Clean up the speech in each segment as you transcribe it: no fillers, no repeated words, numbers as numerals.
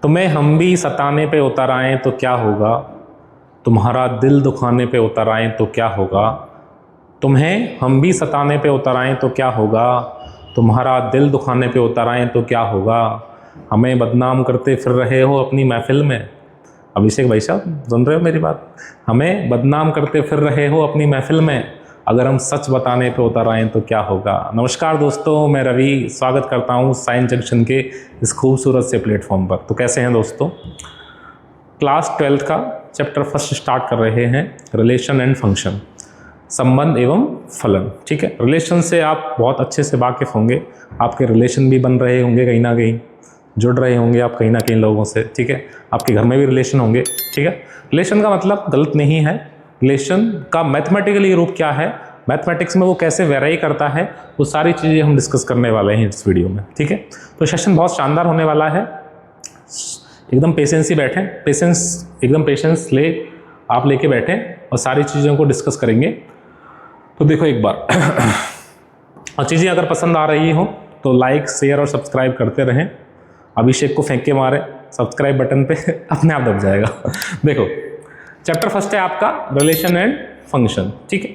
तुम्हें हम भी सताने पे उतर आएँ तो क्या होगा, तुम्हारा दिल दुखाने पे उतर आएँ तो क्या होगा। तुम्हें हम भी सताने पे उतर आएँ तो क्या होगा, तुम्हारा दिल दुखाने पे उतर आएँ तो क्या होगा। हमें बदनाम करते फिर रहे हो अपनी महफिल में। अभिषेक भाई साहब सुन रहे हो मेरी बात। हमें बदनाम करते फिर रहे हो अपनी महफिल में, अगर हम सच बताने पे उतर आएँ तो क्या होगा। नमस्कार दोस्तों, मैं रवि स्वागत करता हूँ साइंस जंक्शन के इस खूबसूरत से प्लेटफॉर्म पर। तो कैसे हैं दोस्तों, क्लास 12th का चैप्टर फर्स्ट स्टार्ट कर रहे हैं, रिलेशन एंड फंक्शन, संबंध एवं फलन। ठीक है, रिलेशन से आप बहुत अच्छे से वाकिफ़ होंगे, आपके रिलेशन भी बन रहे होंगे, कहीं ना कहीं जुड़ रहे होंगे आप कहीं ना कहीं लोगों से। ठीक है, आपके घर में भी रिलेशन होंगे। ठीक है, रिलेशन का मतलब गलत नहीं है, रिलेशन का मैथमेटिकली रूप क्या है, मैथमेटिक्स में वो कैसे वेराई करता है, वो सारी चीज़ें हम डिस्कस करने वाले हैं इस वीडियो में। ठीक है, तो सेशन बहुत शानदार होने वाला है, एकदम पेशेंस ही बैठें, एकदम पेशेंस आप लेके बैठें और सारी चीज़ों को डिस्कस करेंगे। तो देखो एक बार और चीज़ें अगर पसंद आ रही हो तो लाइक शेयर और सब्सक्राइब करते रहें। अभिषेक को फेंक के मारे सब्सक्राइब बटन पे अपने आप दब जाएगा। देखो चैप्टर फर्स्ट है आपका रिलेशन एंड फंक्शन। ठीक है,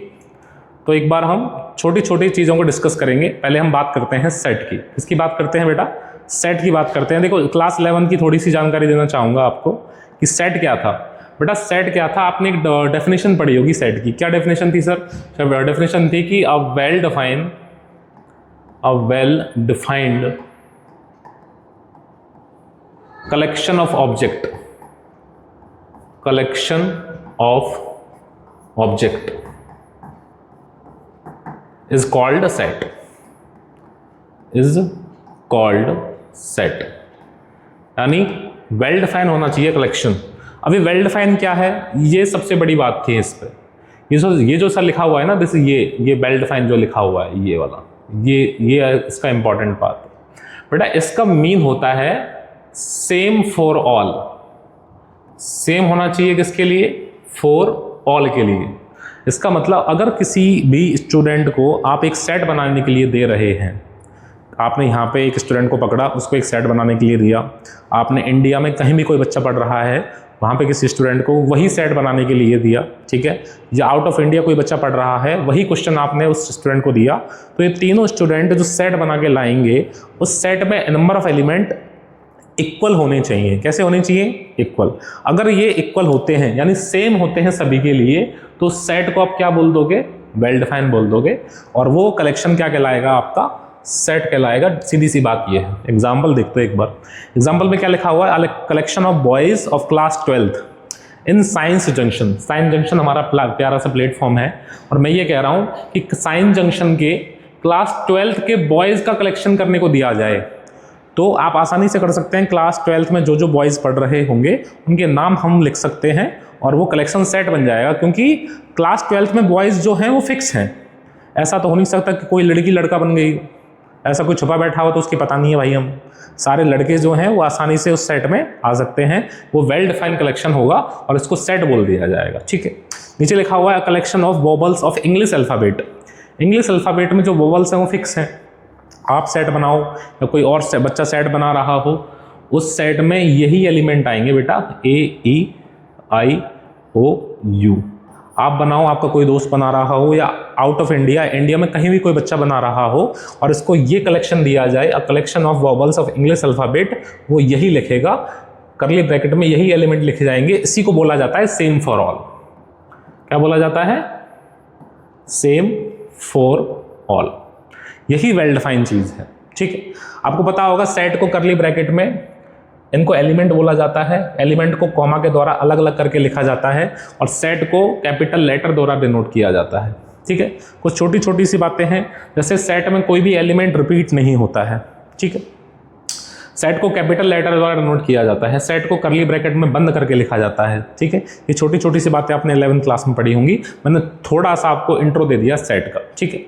तो एक बार हम छोटी छोटी चीज़ों को डिस्कस करेंगे। पहले हम बात करते हैं सेट की। इसकी बात करते हैं बेटा, सेट की बात करते हैं। देखो क्लास 11 की थोड़ी सी जानकारी देना चाहूँगा आपको कि सेट क्या था। बेटा सेट क्या था, आपने एक डेफिनेशन पढ़ी होगी सेट की। क्या डेफिनेशन थी सर? डेफिनेशन थी कि a well defined collection of object is called a set, यानी वेल डिफाइन होना चाहिए कलेक्शन। अभी वेल डिफाइन क्या है, ये सबसे बड़ी बात थी इस पे। ये जो सर लिखा हुआ है ना, दिस ये वेल डिफाइन जो लिखा हुआ है, ये वाला ये इसका इंपॉर्टेंट पार्ट है बेटा। इसका मीन होता है सेम फॉर ऑल। सेम होना चाहिए किसके लिए? फॉर ऑल के लिए। इसका मतलब अगर किसी भी स्टूडेंट को आप एक सेट बनाने के लिए दे रहे हैं, आपने यहाँ पे एक स्टूडेंट को पकड़ा, उसको एक सेट बनाने के लिए दिया, आपने इंडिया में कहीं भी कोई बच्चा पढ़ रहा है, वहाँ पे किसी स्टूडेंट को वही सेट बनाने के लिए दिया, ठीक है, या आउट ऑफ इंडिया कोई बच्चा पढ़ रहा है, वही क्वेश्चन आपने उस स्टूडेंट को दिया, तो ये तीनों स्टूडेंट जो सेट बना के लाएंगे, उस सेट में नंबर ऑफ एलिमेंट इक्वल होने चाहिए। कैसे होने चाहिए? इक्वल। अगर ये इक्वल होते हैं यानी सेम होते हैं सभी के लिए, तो सेट को आप क्या बोल दोगे? वेल डिफाइन बोल दोगे, और वो कलेक्शन क्या कहलाएगा? आपका सेट कहलाएगा। सीधी सी बात ये है। एग्जाम्पल देखते हैं एक बार। एग्जाम्पल में क्या लिखा हुआ है? Collection of boys of class 12th in science junction. Science junction हमारा प्यारा सा प्लेटफॉर्म है, और मैं ये कह रहा हूँ कि साइंस जंक्शन के क्लास 12th के बॉयज का कलेक्शन करने को दिया जाए, तो आप आसानी से कर सकते हैं। क्लास 12th में जो बॉयज़ पढ़ रहे होंगे उनके नाम हम लिख सकते हैं और वो कलेक्शन सेट बन जाएगा, क्योंकि क्लास 12th में बॉयज़ जो हैं वो फिक्स हैं। ऐसा तो हो नहीं सकता कि कोई लड़की लड़का बन गई, ऐसा कोई छुपा बैठा हो तो उसकी पता नहीं है भाई। हम सारे लड़के जो हैं वो आसानी से उस सेट में आ सकते हैं। वो वेल डिफाइंड कलेक्शन होगा और इसको सेट बोल दिया जाएगा। ठीक है, नीचे लिखा हुआ है collection of vowels of English alphabet. English alphabet में जो वोबल्स हैं वो फिक्स हैं। आप सेट बनाओ या कोई और बच्चा सेट बना रहा हो, उस सेट में यही एलिमेंट आएंगे बेटा, AEIOU। आप बनाओ, आपका कोई दोस्त बना रहा हो, या आउट ऑफ इंडिया में कहीं भी कोई बच्चा बना रहा हो, और इसको ये कलेक्शन दिया जाए, a collection of vowels of English alphabet, वो यही लिखेगा, करली ब्रैकेट में यही एलिमेंट लिखे जाएंगे। इसी को बोला जाता है सेम फॉर ऑल। क्या बोला जाता है? Same for all. यही वेल डिफाइंड चीज़ है। ठीक है, आपको पता होगा सेट को करली ब्रैकेट में इनको एलिमेंट बोला जाता है, एलिमेंट को कॉमा के द्वारा अलग अलग करके लिखा जाता है, और सेट को कैपिटल लेटर द्वारा डिनोट किया जाता है। ठीक है, कुछ छोटी छोटी सी बातें हैं, जैसे सेट में कोई भी एलिमेंट रिपीट नहीं होता है। ठीक है, सेट को कैपिटल लेटर द्वारा नोट किया जाता है, सेट को करली ब्रैकेट में बंद करके लिखा जाता है। ठीक है, ये छोटी छोटी सी बातें आपने 11th क्लास में पढ़ी होंगी, मैंने थोड़ा सा आपको इंट्रो दे दिया सेट का। ठीक है,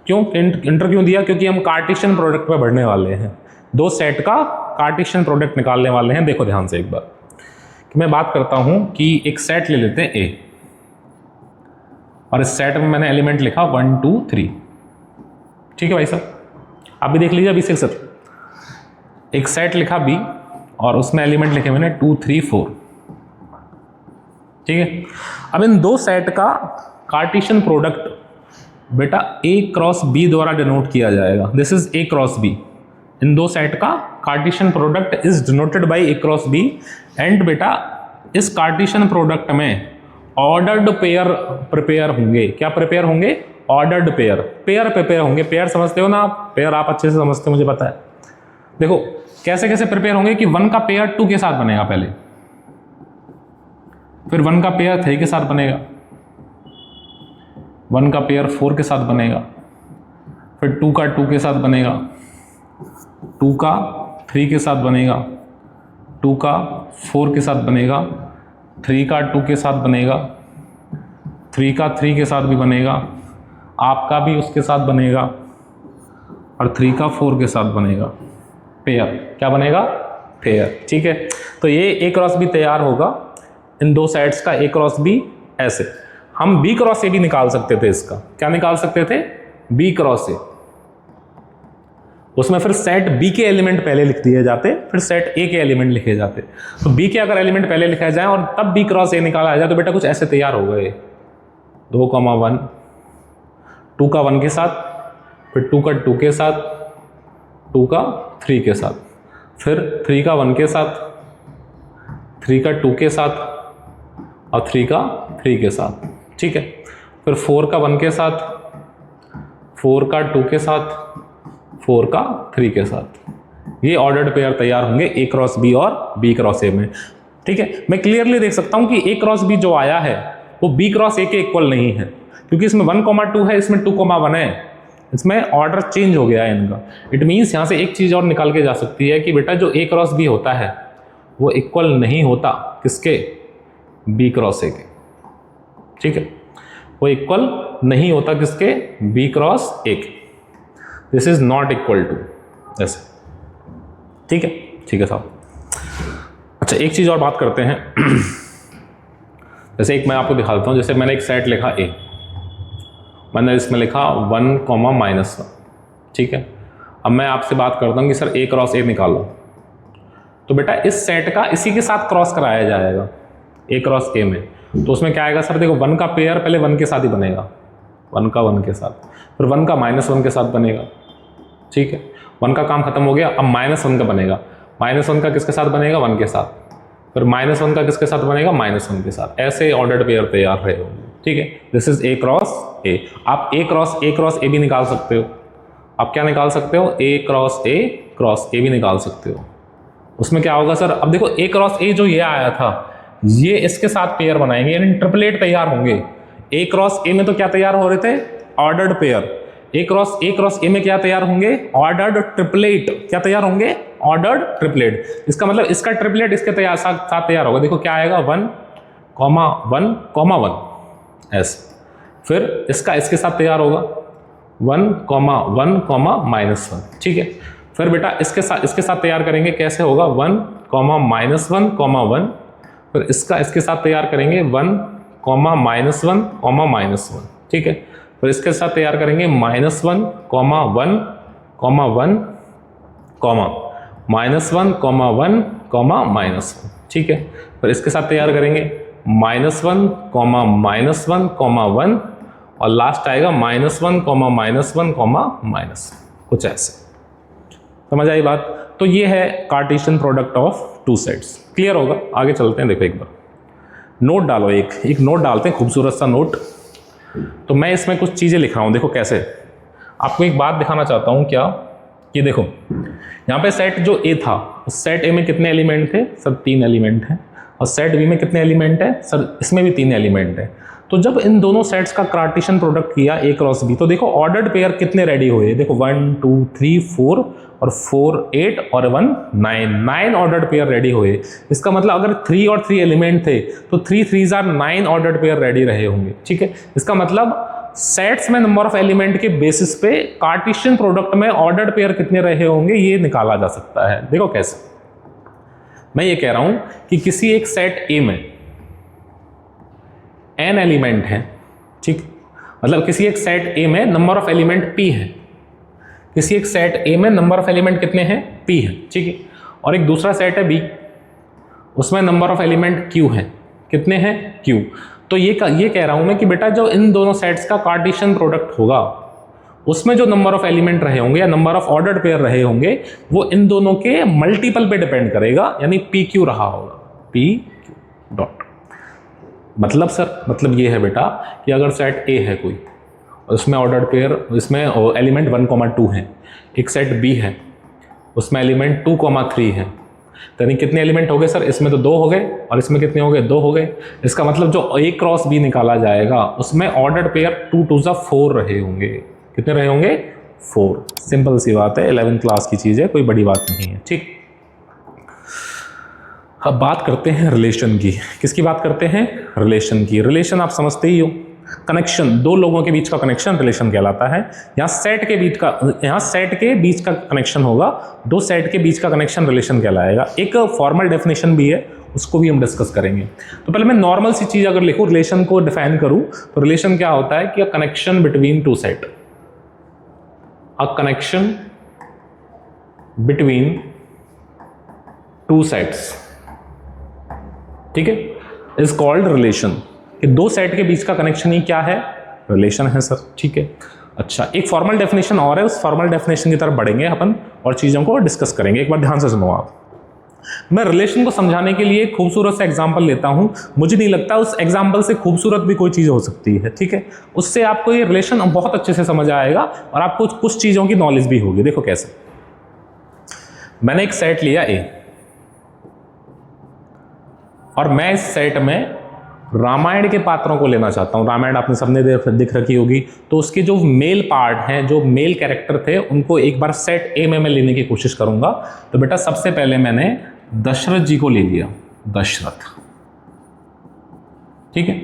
क्यों इंट्रो क्यों दिया? क्योंकि हम कार्टेशियन प्रोडक्ट पे बढ़ने वाले हैं, दो सेट का कार्टेशियन प्रोडक्ट निकालने वाले हैं। देखो ध्यान से एक बार कि मैं बात करता हूं कि एक सेट ले लेते हैं ए, और इस सेट में मैंने एलिमेंट लिखा 1 2 3। ठीक है भाई साहब, आप भी देख लीजिए अभी से एक सेट लिखा बी और उसमें एलिमेंट लिखे मैंने 2 3 4। ठीक है, अब इन दो सेट का कार्टेशियन प्रोडक्ट बेटा ए क्रॉस बी द्वारा डिनोट किया जाएगा। This is A cross B. इन दो सेट का Cartesian product is denoted by A cross B and बेटा इस कार्टेशियन प्रोडक्ट में ऑर्डर्ड पेयर प्रिपेयर होंगे। क्या प्रिपेयर होंगे? ऑर्डर्ड पेयर, पेयर प्रिपेयर होंगे। पेयर समझते हो ना आप? पेयर आप अच्छे से समझते हो, मुझे पता है। देखो कैसे कैसे प्रिपेयर होंगे कि 1 का पेयर 2 के साथ बनेगा पहले, फिर 1 का पेयर 3 के साथ बनेगा, 1 का पेयर 4 के साथ बनेगा, फिर 2 का 2 के साथ बनेगा, 2 का 3 के साथ बनेगा, 2 का 4 के साथ बनेगा, 3 का 2 के साथ बनेगा, 3 का 3 के साथ भी बनेगा, आपका भी उसके साथ बनेगा, और 3 का 4 के साथ बनेगा। पेयर, क्या बनेगा? पेयर। ठीक है, तो ये ए क्रॉस बी तैयार होगा इन दो सेट्स का, ए क्रॉस बी। ऐसे हम बी क्रॉस ए भी निकाल सकते थे। इसका क्या निकाल सकते थे? B cross A. उसमें फिर सेट बी के एलिमेंट पहले लिख दिए जाते, फिर सेट ए के एलिमेंट लिखे जाते। तो बी के अगर एलिमेंट पहले लिखा जाए और तब बी क्रॉस ए निकाला जाए तो बेटा कुछ ऐसे तैयार हो गए। 2,1, 2 का 1 के साथ, फिर 2 का 2 के साथ, 2 का 3 के साथ, फिर 3 का 1 के साथ, 3 का 2 के साथ, और 3 का 3 के साथ। ठीक है, फिर 4 का 1 के साथ, 4 का 2 के साथ, 4 का 3 के साथ। ये ऑर्डर्ड पेयर तैयार होंगे ए क्रॉस बी और बी क्रॉस ए में। ठीक है, मैं क्लियरली देख सकता हूं कि ए क्रॉस बी जो आया है वो बी क्रॉस ए के इक्वल नहीं है, क्योंकि इसमें 1,2 है, इसमें 2,1 है, इसमें ऑर्डर चेंज हो गया है इनका। इट मीन्स यहां से एक चीज और निकाल के जा सकती है कि बेटा जो ए क्रॉस बी होता है वो इक्वल नहीं होता किसके? बी क्रॉस ए के। ठीक है, वो इक्वल नहीं होता किसके? बी क्रॉस ए के। This is not equal to ऐसे। ठीक है, ठीक है साहब। अच्छा, एक चीज और बात करते हैं। जैसे एक मैं आपको दिखाता हूं, जैसे मैंने एक सेट लिखा ए, मैंने इसमें लिखा 1,-1। ठीक है, अब मैं आपसे बात करता हूं कि सर ए क्रॉस ए निकालो, तो बेटा इस सेट का इसी के साथ क्रॉस कराया जाएगा ए क्रॉस ए में। तो उसमें क्या आएगा सर? देखो 1 का पेयर पहले 1 के साथ ही बनेगा, 1 का 1 के साथ, फिर 1 का -1 के साथ बनेगा। ठीक है, 1 का काम खत्म हो गया, अब -1 का बनेगा। -1 का किसके साथ बनेगा? 1 के साथ, फिर -1 का किसके साथ बनेगा? -1 के साथ। ऐसे ऑर्डर्ड पेयर तैयार रहे होंगे। ठीक है, दिस इज ए क्रॉस ए। आप ए क्रॉस ए भी निकाल सकते हो। आप क्या निकाल सकते हो? ए क्रॉस ए भी निकाल सकते हो। उसमें क्या होगा सर? अब देखो ए क्रॉस ए जो ये आया था, ये इसके साथ पेयर बनाएंगे, यानी ट्रिपलेट तैयार होंगे। ए क्रॉस ए में तो क्या तैयार हो रहे थे? Ordered pair. ए क्रॉस ए में क्या तैयार होंगे? Ordered triplet. क्या तैयार होंगे? Ordered triplet. इसका मतलब इसका ट्रिपलेट इसके साथ तैयार होगा। देखो क्या आएगा? 1,1,1 ऐसे। फिर इसका इसके साथ तैयार होगा 1,1,-1। ठीक है, फिर बेटा इसके साथ तैयार करेंगे। कैसे होगा? 1,-1,1। फिर इसका इसके साथ तैयार करेंगे 1,-1,-1। ठीक है, फिर इसके साथ तैयार करेंगे -1,1,1, -1,1,-1। ठीक है, फिर इसके साथ तैयार करेंगे -1,-1,1, और लास्ट आएगा -1,-1,1, कुछ ऐसे। समझ आई बात? तो ये है Cartesian product of two sets. Clear होगा? आगे चलते हैं। देखो एक बार नोट डालो, एक नोट डालते हैं, खूबसूरत सा नोट। तो मैं इसमें कुछ चीज़ें लिख रहा हूँ। देखो कैसे, आपको एक बात दिखाना चाहता हूँ। क्या? ये देखो यहाँ पे सेट जो ए था, उस सेट ए में कितने एलिमेंट थे सर? 3 एलिमेंट हैं। और सेट बी में कितने एलिमेंट है सर? इसमें भी 3 एलिमेंट है। तो जब इन दोनों सेट्स का कार्टेशियन प्रोडक्ट किया A क्रॉस B, तो देखो ऑर्डर्ड पेयर कितने रेडी हुए, देखो 1 2 3 4 और 4 8 और 1 9 ऑर्डर्ड पेयर रेडी हुए। इसका मतलब अगर 3 और 3 एलिमेंट थे तो 3 3s are 9 ordered pair ready रहे होंगे। ठीक है, इसका मतलब सेट्स में नंबर ऑफ एलिमेंट के बेसिस पे कार्टेशियन प्रोडक्ट में ऑर्डर्ड पेयर कितने रहे होंगे ये निकाला जा सकता है। देखो कैसे, मैं ये कह रहा हूं कि किसी एक सेट A में n एलिमेंट है, ठीक, मतलब किसी एक सेट A में नंबर ऑफ एलिमेंट P है, किसी एक सेट A में नंबर ऑफ एलिमेंट कितने हैं, P है, ठीक है, और एक दूसरा सेट है B, उसमें नंबर ऑफ एलिमेंट Q है, कितने हैं, Q। तो ये कह रहा हूं मैं कि बेटा जो इन दोनों सेट्स का कार्टेशियन प्रोडक्ट होगा उसमें जो नंबर ऑफ एलिमेंट रहे होंगे या नंबर ऑफ ऑर्डर्ड पेयर रहे होंगे वो इन दोनों के मल्टीपल पे डिपेंड करेगा, यानी PQ रहा होगा, PQ डॉट। मतलब सर, मतलब ये है बेटा कि अगर सेट A है कोई, उसमें ऑर्डर्ड पेयर, इसमें एलिमेंट 1,2 है, एक सेट B है उसमें एलिमेंट 2,3 है, यानी कितने एलिमेंट हो गए सर, इसमें तो 2 हो गए और इसमें कितने हो गए, 2 हो गए। इसका मतलब जो A क्रॉस B निकाला जाएगा उसमें ऑर्डर्ड पेयर 2 2 4 रहे होंगे, कितने रहे होंगे, 4। सिंपल सी बात है, 11th क्लास की चीज़ है, कोई बड़ी बात नहीं है, ठीक। अब बात करते हैं रिलेशन की। किसकी बात करते हैं, रिलेशन की। रिलेशन आप समझते ही हो, कनेक्शन, दो लोगों के बीच का कनेक्शन रिलेशन कहलाता है। यहाँ सेट के बीच का कनेक्शन होगा, दो सेट के बीच का कनेक्शन रिलेशन कहलाएगा। एक फॉर्मल डेफिनेशन भी है, उसको भी हम डिस्कस करेंगे। तो पहले मैं नॉर्मल सी चीज़ अगर लिखूँ, रिलेशन को डिफाइन करूँ, तो रिलेशन क्या होता है कि a connection between two set, a connection between two sets, ठीक है, इज कॉल्ड रिलेशन। कि दो सेट के बीच का कनेक्शन ही क्या है, रिलेशन है सर, ठीक है। अच्छा, एक फॉर्मल डेफिनेशन और है, उस फॉर्मल डेफिनेशन की तरफ बढ़ेंगे अपन और चीज़ों को डिस्कस करेंगे। एक बार ध्यान से सुनो आप। मैं रिलेशन को समझाने के लिए खूबसूरत सा एग्जाम्पल लेता हूं, मुझे नहीं लगता उस एग्जाम्पल से खूबसूरत भी कोई चीज़ हो सकती है, ठीक है। उससे आपको ये रिलेशन बहुत अच्छे से समझ आएगा और आपको कुछ चीज़ों की नॉलेज भी होगी। देखो कैसे, मैंने एक सेट लिया A और मैं इस सेट में रामायण के पात्रों को लेना चाहता हूं। रामायण आपने सबने दिख रखी होगी, तो उसके जो मेल पार्ट हैं, जो मेल कैरेक्टर थे, उनको एक बार सेट A में मैं लेने की कोशिश करूंगा। तो बेटा सबसे पहले मैंने दशरथ जी को ले लिया, दशरथ, ठीक है।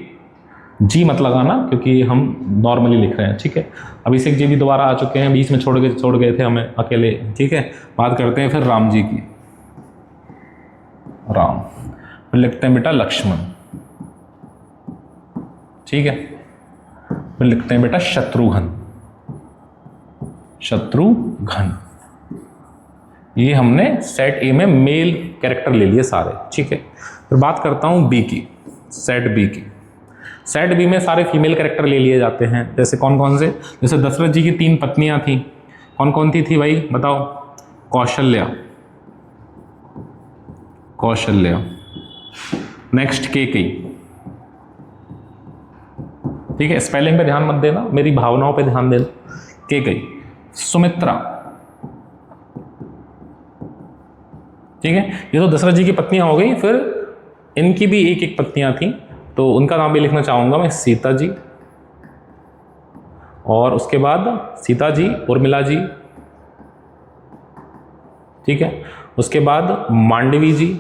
जी मत लगाना क्योंकि हम नॉर्मली लिख रहे हैं, ठीक है। अभिषेक जी भी दोबारा आ चुके हैं, बीच में छोड़ गए थे हमें अकेले, ठीक है। बात करते हैं फिर राम जी की, राम, फिर लिखते हैं बेटा लक्ष्मण, ठीक है। फिर लिखते हैं बेटा शत्रुघ्न, शत्रुघ्न। ये हमने सेट ए में मेल कैरेक्टर ले लिए सारे, ठीक है। फिर बात करता हूं बी की, सेट बी की। सेट बी में सारे फीमेल कैरेक्टर ले लिए जाते हैं। जैसे कौन कौन से, जैसे दशरथ जी की 3 पत्नियां थी, कौन कौन थी भाई बताओ, कौशल्या, कौशल्या, नेक्स्ट केकई, ठीक है। स्पेलिंग पे ध्यान मत देना, मेरी भावनाओं पे ध्यान देना। केकई, सुमित्रा, ठीक है। ये तो दशरथ जी की पत्नियां हो गई। फिर इनकी भी एक एक पत्नियां थी, तो उनका नाम भी लिखना चाहूंगा मैं, सीता जी, और उसके बाद सीता जी, उर्मिला जी, ठीक है। उसके बाद Mandvi ji,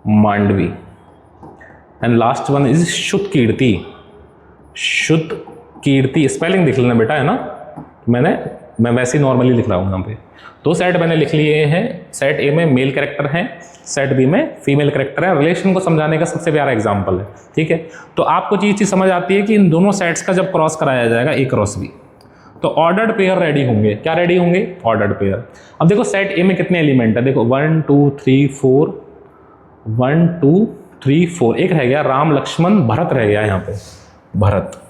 Mandvi, and last one is Shuddh Kirti, शुद्ध कीर्ति। स्पेलिंग देख लेना बेटा, है ना, मैं वैसे ही नॉर्मली लिख रहा हूं यहाँ पे। दो सेट मैंने लिख लिए हैं, सेट ए में मेल कैरेक्टर हैं, सेट बी में फीमेल कैरेक्टर है। रिलेशन को समझाने का सबसे प्यारा एग्जांपल है, ठीक है। तो आपको ये चीज समझ आती है कि इन दोनों सेट्स का जब क्रॉस कराया जाएगा ए क्रॉस बी, तो ऑर्डर्ड पेयर रेडी होंगे। क्या रेडी होंगे, ऑर्डर्ड पेयर। अब देखो सेट ए में कितने एलिमेंट है, देखो 1 2 3 4, 1 2 3 4, एक रह गया राम लक्ष्मण भरत रह गया यहाँ पे, भरत।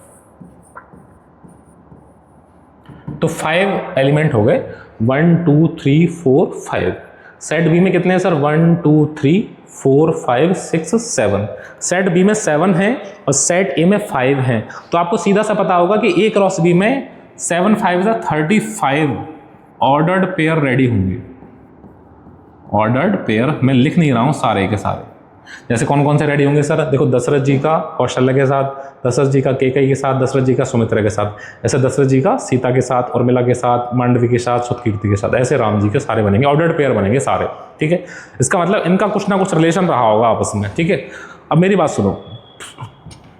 तो 5 एलिमेंट हो गए, 1 2 3 4 5। सेट बी में कितने हैं सर, 1 2 3 4 5 6 7। सेट बी में 7 है और सेट ए में 5 है। तो आपको सीधा सा पता होगा कि ए क्रॉस बी में 7 5 35 ऑर्डर्ड पेयर रेडी होंगे। ऑर्डर्ड पेयर मैं लिख नहीं रहा हूं सारे के सारे, जैसे कौन कौन से रेडी होंगे सर? देखो दशरथ जी का कौशल्य के साथ, दशरथ जी का केकई के साथ, दशरथ जी का सुमित्रा के साथ, ऐसे दशरथ जी का सीता के साथ, उर्मिला के साथ, मांडवी के साथ, सुतकीर्ति के साथ, ऐसे राम जी के सारे बनेंगे, ऑर्डर्ड पेयर बनेंगे सारे। ठीक है, इसका मतलब इनका कुछ ना कुछ रिलेशन रहा होगा आपस में। ठीक है, अब मेरी बात सुनो,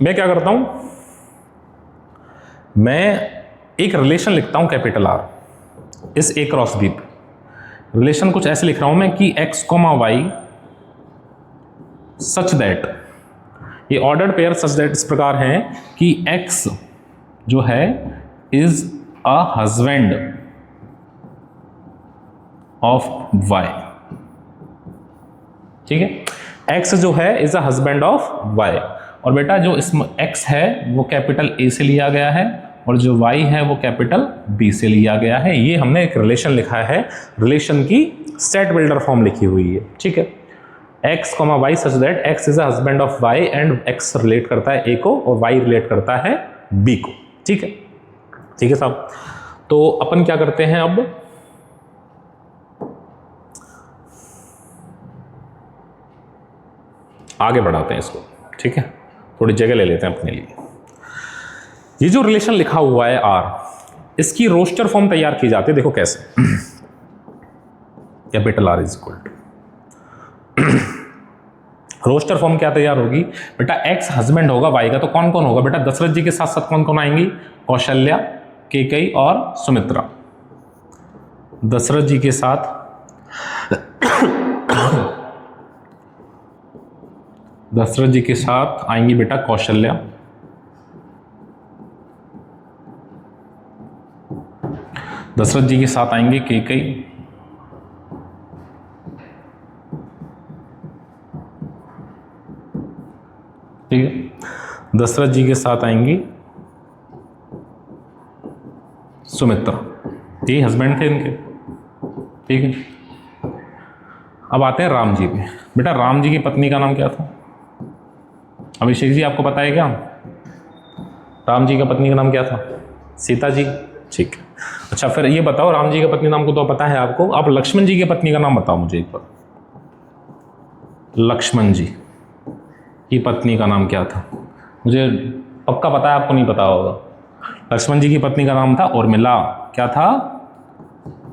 मैं क्या करता हूं, मैं एक रिलेशन लिखता हूं कैपिटल आर इस ए क्रॉस बी पे। रिलेशन कुछ ऐसे लिख रहा हूं मैं कि x, y सच दैट, ये ऑर्डर्ड पेयर सच दैट इस प्रकार है कि x जो है is a husband of y। ठीक है, x जो है is a husband of y, और बेटा जो इसमें x है वो कैपिटल A से लिया गया है और जो y है वो कैपिटल B से लिया गया है। ये हमने एक रिलेशन लिखा है, रिलेशन की सेट बिल्डर फॉर्म लिखी हुई है। ठीक है, x, y such that x is a husband of y and x relate करता है A को और y रिलेट करता है B को। ठीक है, ठीक है साहब। तो अपन क्या करते हैं, अब आगे बढ़ाते हैं इसको। ठीक है, थोड़ी जगह ले लेते हैं अपने लिए। ये जो रिलेशन लिखा हुआ है R, इसकी रोस्टर फॉर्म तैयार की जाती है। देखो कैसे, capital R is equal to, roster form क्या तैयार होगी बेटा, X हस्बैंड होगा Y का, तो कौन कौन होगा बेटा, दशरथ जी के साथ साथ कौन कौन आएंगी, कौशल्या, केकई और सुमित्रा। दशरथ जी के साथ दशरथ जी के साथ आएंगी बेटा कौशल्या, दशरथ जी के साथ आएंगे केकई, ठीक है, दशरथ जी के साथ आएंगी सुमित्रा। ये हस्बैंड थे इनके। ठीक है, अब आते हैं राम जी पे। बेटा राम जी की पत्नी का नाम क्या था? अभिषेक जी आपको पता है क्या, राम जी का पत्नी का नाम क्या था? सीता जी। ठीक है, अच्छा फिर ये बताओ, राम जी की पत्नी नाम को तो पता है आपको, आप लक्ष्मण जी की पत्नी का नाम बताओ मुझे एक बार। लक्ष्मण जी की पत्नी का नाम क्या था? मुझे पक्का पता है, आपको नहीं पता होगा। लक्ष्मण जी की पत्नी का नाम था उर्मिला। क्या था?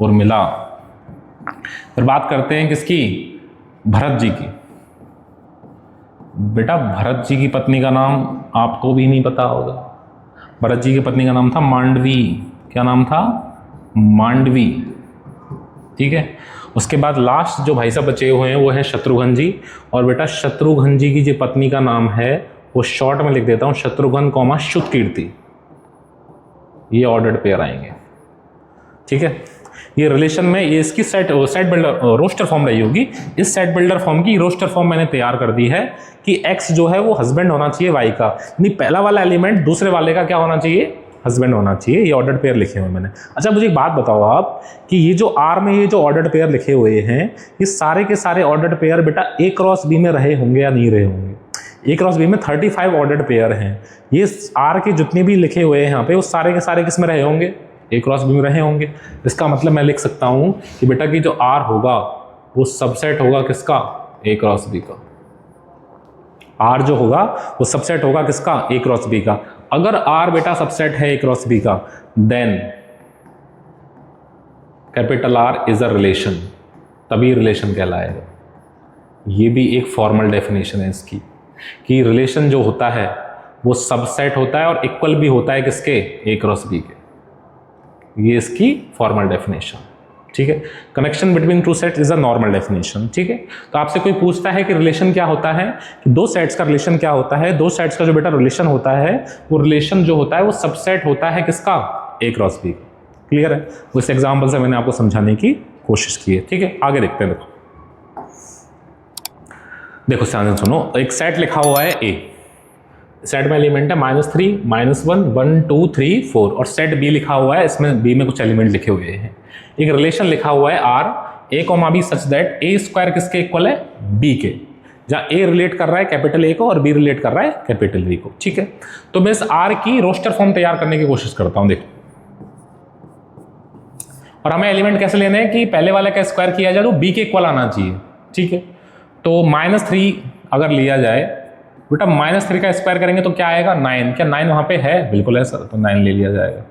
उर्मिला। फिर बात करते हैं किसकी, भरत जी की। बेटा भरत जी की पत्नी का नाम आपको भी नहीं पता होगा। भरत जी की पत्नी का नाम था मांडवी। क्या नाम था? मांडवी। ठीक है, उसके बाद लास्ट जो भाई साहब बचे हुए हैं वो है शत्रुघ्न जी। और बेटा शत्रुघ्न जी की जो पत्नी का नाम है वो शॉर्ट में लिख देता हूं, शत्रुघ्न कौमा शुतकीर्ति। ये ऑर्डर्ड पेयर आएंगे। ठीक है, ये रिलेशन में ये इसकी सेट बिल्डर रोस्टर फॉर्म रही होगी। इस सेट बिल्डर फॉर्म की रोस्टर फॉर्म मैंने तैयार कर दी है कि x जो है वो हस्बैंड होना चाहिए y का, यानी पहला वाला एलिमेंट दूसरे वाले का क्या होना चाहिए, हस्बैंड होना चाहिए। ये ऑर्डर्ड पेयर लिखे हुए मैंने। अच्छा मुझे एक बात बताओ आप कि ये जो R में ये जो ऑर्डर्ड पेयर लिखे हुए हैं, ये सारे के सारे ऑर्डर्ड पेयर बेटा A क्रॉस B में रहे होंगे या नहीं रहे होंगे? A क्रॉस B में 35 ऑर्डर्ड पेयर हैं। ये R के जितने भी लिखे हुए हैं यहाँ पे वो सारे के सारे किस में रहे होंगे? A क्रॉस B में रहे होंगे। इसका मतलब मैं लिख सकता हूँ कि बेटा की जो R होगा वो सबसेट होगा किसका? A क्रॉस B का। R जो होगा वो सबसेट होगा किसका? A क्रॉस B का। अगर R बेटा सबसेट है A क्रॉस B का, then capital R is a relation, तभी रिलेशन कहलाएगा। ये भी एक फॉर्मल डेफिनेशन है इसकी कि रिलेशन जो होता है वो सबसेट होता है और इक्वल भी होता है किसके? A क्रॉस B के। ये इसकी फॉर्मल डेफिनेशन। ठीक है, connection between two sets is a normal definition. ठीक है, तो आपसे कोई पूछता है कि रिलेशन क्या होता है, कि दो सेट्स का रिलेशन क्या होता है, दो सेट्स का जो बेटा रिलेशन होता है वो रिलेशन जो होता है वो सबसेट होता है किसका? A cross B। क्लियर है? उस एग्जाम्पल से मैंने आपको समझाने की कोशिश की है। ठीक है, आगे देखते हैं। देखो ध्यान से सुनो, एक सेट लिखा हुआ है A, सेट में एलिमेंट है -3, -1, 1, 2, 3, 4 और सेट B लिखा हुआ है, इसमें B में कुछ एलिमेंट लिखे हुए हैं। एक रिलेशन लिखा हुआ है R, A, B such that A square किसके इक्वल है? B के, जहां A रिलेट कर रहा है कैपिटल A को और B रिलेट कर रहा है कैपिटल B को। ठीक है, तो मैं इस R की रोस्टर फॉर्म तैयार करने की कोशिश करता हूं। देखो, और हमें एलिमेंट कैसे लेने हैं कि पहले वाले का स्क्वायर किया जाए तो B के इक्वल आना चाहिए। ठीक है, तो -3 अगर लिया जाए बेटा, -3 का स्क्वायर करेंगे तो क्या आएगा 9। क्या 9 वहाँ पे है? बिल्कुल है सर, तो 9 ले लिया जाएगा।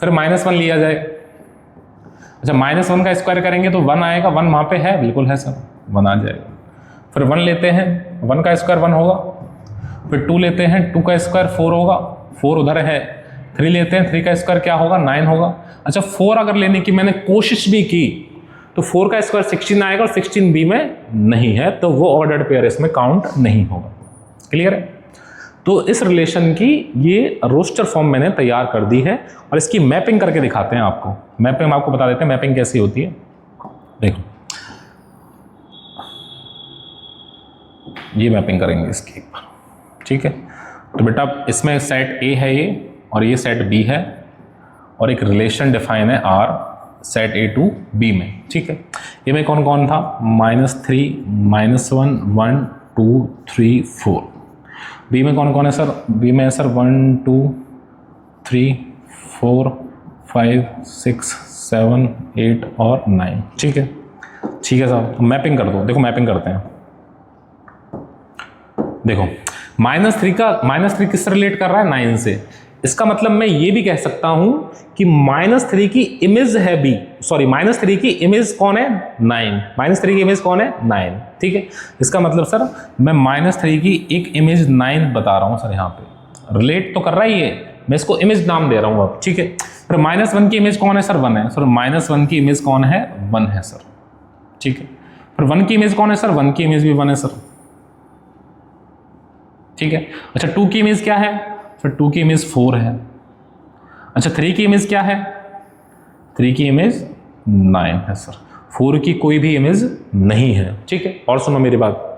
फिर -1 लिया जाए, अच्छा -1 का स्क्वायर करेंगे तो 1 आएगा, 1 वहाँ पे है? बिल्कुल है सर, 1 आ जाएगा। फिर 1 लेते हैं, 1 का स्क्वायर 1 होगा। फिर 2 लेते हैं, 2 का स्क्वायर 4 होगा, 4 उधर है। 3 लेते हैं, 3 का स्क्वायर क्या होगा 9 होगा। अच्छा 4 अगर लेने की मैंने कोशिश भी की तो 4 का स्क्वायर 16 आएगा और 16 बी में नहीं है, तो वो ऑर्डर्ड पेयर इसमें काउंट नहीं होगा। क्लियर है? तो इस रिलेशन की ये रोस्टर फॉर्म मैंने तैयार कर दी है और इसकी मैपिंग करके दिखाते हैं आपको। मैपिंग हम आपको बता देते हैं मैपिंग कैसी होती है। देखो ये मैपिंग करेंगे इसकी एक बार, ठीक है। तो बेटा इसमें सेट ए है ये और ये सेट बी है और एक रिलेशन डिफाइन है R set A to B में, ठीक है। ये में कौन कौन था? -3, -1, 1, 2, 3, 4। बी में कौन कौन है सर? बी में है सर 1, 2, 3, 4, 5, 6, 7, 8 और 9, ठीक है। ठीक है साहब, तो मैपिंग कर दो। देखो मैपिंग करते हैं। देखो -3 किससे रिलेट कर रहा है? 9 से। इसका मतलब मैं ये भी कह सकता हूं कि -3 की इमेज है बी, सॉरी -3 की इमेज कौन है? 9। -3 की इमेज कौन है? 9, ठीक है। इसका मतलब सर मैं -3 की एक इमेज 9 बता रहा हूं सर, यहाँ पे रिलेट तो कर रहा है ये, मैं इसको इमेज नाम दे रहा हूं अब, ठीक है। फिर -1 की इमेज कौन है सर? 1 है सर। -1 की इमेज कौन है? 1 है सर, ठीक है। फिर 1 की इमेज कौन है सर? 1 की इमेज भी 1 है सर, ठीक है। अच्छा 2 की इमेज क्या है? फिर 2 की इमेज 4 है। अच्छा 3 की इमेज क्या है? 3 की इमेज 9 है सर। 4 की कोई भी इमेज नहीं है, ठीक है। और सुनो मेरी बात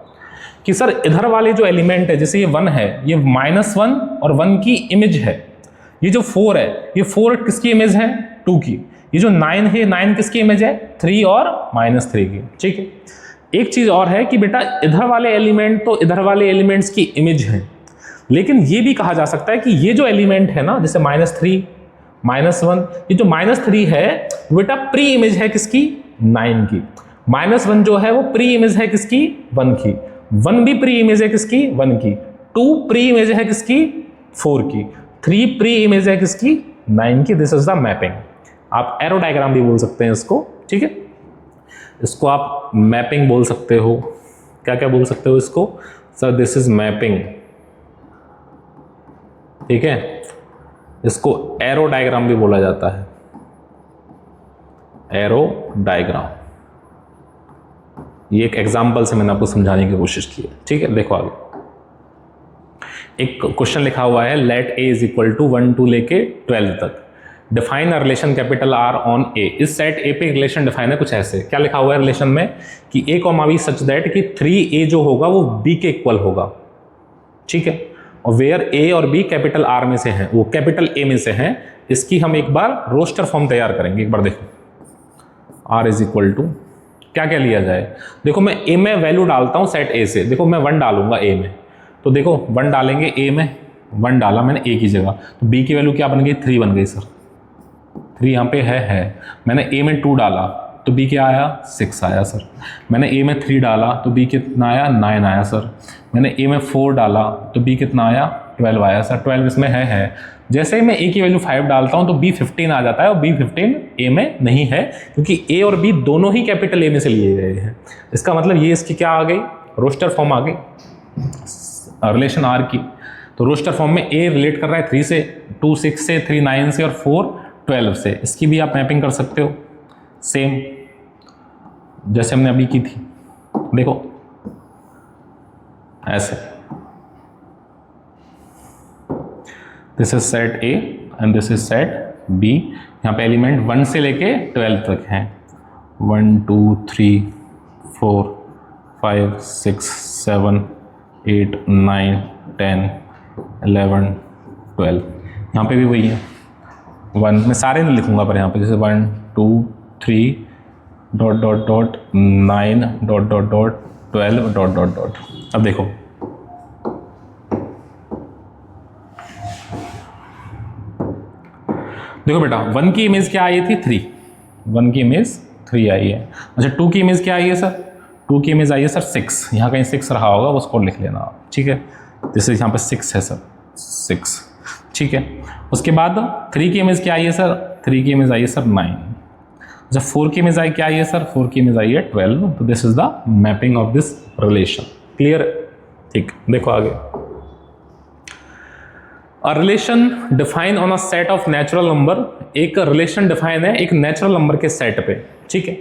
कि सर इधर वाले जो एलिमेंट है, जैसे ये 1 है, ये -1 और 1 की इमेज है। ये जो 4 है, ये 4 किसकी इमेज है? 2 की। ये जो 9 है, 9 किसकी इमेज है? 3 और -3 की, ठीक है। एक चीज और है कि बेटा इधर वाले एलिमेंट तो इधर वाले एलिमेंट्स की इमेज है, लेकिन ये भी कहा जा सकता है कि ये जो एलिमेंट है ना, जैसे -3, -1, ये जो -3 है बेटा प्री इमेज है किसकी? 9 की। -1 जो है वो प्री इमेज है किसकी? 1 की। 1 भी प्री इमेज है किसकी? 1 की। 2 प्री इमेज है किसकी? 4 की। 3 प्री इमेज है किसकी? 9 की। This is the mapping. आप एरो डायग्राम भी बोल सकते हैं इसको, ठीक है। इसको आप मैपिंग बोल सकते हो। क्या क्या बोल सकते हो इसको? सर दिस इज मैपिंग, ठीक है। इसको एरो डायग्राम भी बोला जाता है, एरो डायग्राम। ये एक एग्जांपल से मैंने आपको समझाने की कोशिश की है, ठीक है। देखो आगे एक क्वेश्चन लिखा हुआ है, let A is equal to 1 2 लेके 12 तक, define a relation capital R on A. इस सेट ए पे रिलेशन डिफाइन है कुछ ऐसे। क्या लिखा हुआ है रिलेशन में कि A comma B such that कि 3a जो होगा वो b के इक्वल होगा, ठीक है। और वेयर ए और बी कैपिटल आर में से हैं, वो कैपिटल ए में से हैं। इसकी हम एक बार रोस्टर फॉर्म तैयार करेंगे। एक बार देखो, आर इज इक्वल टू क्या क्या लिया जाए। देखो मैं ए में वैल्यू डालता हूं सेट ए से। देखो मैं 1 डालूंगा ए में, तो देखो 1 डालेंगे ए में, 1 डाला मैंने ए की जगह, तो बी की वैल्यू क्या बन गई? 3 बन गई सर। 3 यहाँ पे है। मैंने ए में 2 डाला तो बी क्या आया? 6 आया सर। मैंने ए में 3 डाला तो बी कितना आया? 9 आया सर। मैंने ए में 4 डाला तो बी कितना आया? 12 आया सर। 12 इसमें है। जैसे ही मैं ए की वैल्यू 5 डालता हूँ तो बी 15 आ जाता है, और बी 15 ए में नहीं है क्योंकि ए और बी दोनों ही कैपिटल ए में से लिए गए हैं। इसका मतलब ये इसकी क्या आ गई? रोस्टर फॉर्म आ गई रिलेशन आर की। तो रोस्टर फॉर्म में ए रिलेट कर रहा है 3 से, 2 6 से, 3 9 से और 4 12 से। इसकी भी आप मैपिंग कर सकते हो सेम जैसे हमने अभी की थी। देखो ऐसे, this is set A and this is set B. यहाँ पे एलिमेंट 1 से लेके 12 तक हैं। 1 2 3 4 5 6 7 8 9 10 11 12। यहाँ पे भी वही है 1। मैं सारे नहीं लिखूंगा पर यहाँ पे जैसे 1 2 3 dot dot dot 9 dot dot dot 12 dot dot dot. अब देखो देखो बेटा 1 की इमेज क्या आई थी? 3। 1 की इमेज 3 आई है। अच्छा 2 की इमेज क्या आई है सर? 2 की इमेज आई है सर 6, यहाँ कहीं 6 रहा होगा, उसको लिख लेना आप, ठीक है। जैसे यहाँ पे 6 है सर, 6, ठीक है। उसके बाद 3 की इमेज क्या आई है सर, 3 की इमेज आई है सर 9। जब 4 की इमेज आई क्या आई है सर, 4 की इमेज आई है 12। तो this is the mapping of this relation. Clear, ठीक। देखो आगे, a relation define on a set of natural number. एक रिलेशन डिफाइन है एक नेचुरल नंबर के सेट पे, ठीक है।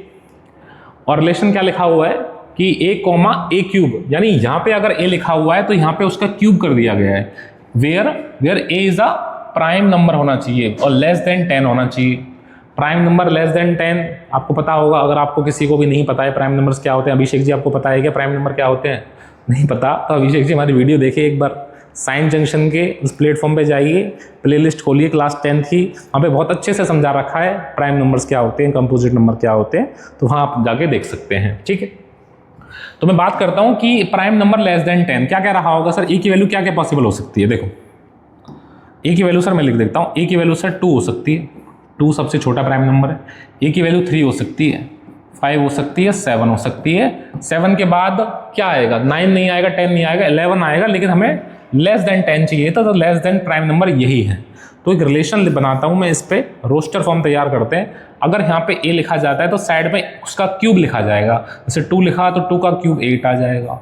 और रिलेशन क्या लिखा हुआ है कि a कॉमा ए क्यूब, यानी यहाँ पे अगर a लिखा हुआ है तो यहाँ पे उसका क्यूब कर दिया गया है। Where a is a prime number होना चाहिए और लेस देन 10 होना चाहिए। प्राइम नंबर लेस देन 10 आपको पता होगा, अगर आपको किसी को भी नहीं पता है प्राइम नंबर्स क्या होते हैं। अभिषेक जी आपको पता है क्या प्राइम नंबर क्या होते हैं? नहीं पता तो अभिषेक जी हमारी वीडियो देखिए एक बार, साइंस जंक्शन के उस प्लेटफॉर्म पे जाइए, प्लेलिस्ट खोलिए क्लास 10th की, वहाँ पे बहुत अच्छे से समझा रखा है प्राइम नंबर्स क्या होते हैं, कंपोजिट नंबर क्या होते हैं, तो वहाँ आप जाके देख सकते हैं, ठीक है। तो मैं बात करता हूँ कि प्राइम नंबर लेस देन 10 क्या क्या रहा होगा सर, ए की वैल्यू क्या क्या पॉसिबल हो सकती है। देखो ए की वैल्यू सर मैं लिख देता हूँ, ए की वैल्यू सर 2 हो सकती है, 2 सबसे छोटा प्राइम नंबर है। ए की वैल्यू 3 हो सकती है, 5 हो सकती है, 7 हो सकती है। 7 के बाद क्या आएगा, 9 नहीं आएगा, 10 नहीं आएगा, 11 आएगा, लेकिन हमें लेस देन 10 चाहिए था, तो लेस देन प्राइम नंबर यही है। तो एक रिलेशन बनाता हूं मैं, इस पे रोस्टर फॉर्म तैयार करते हैं। अगर यहाँ पे a लिखा जाता है तो साइड में उसका क्यूब लिखा जाएगा। जैसे 2 लिखा तो 2 का क्यूब 8 आ जाएगा,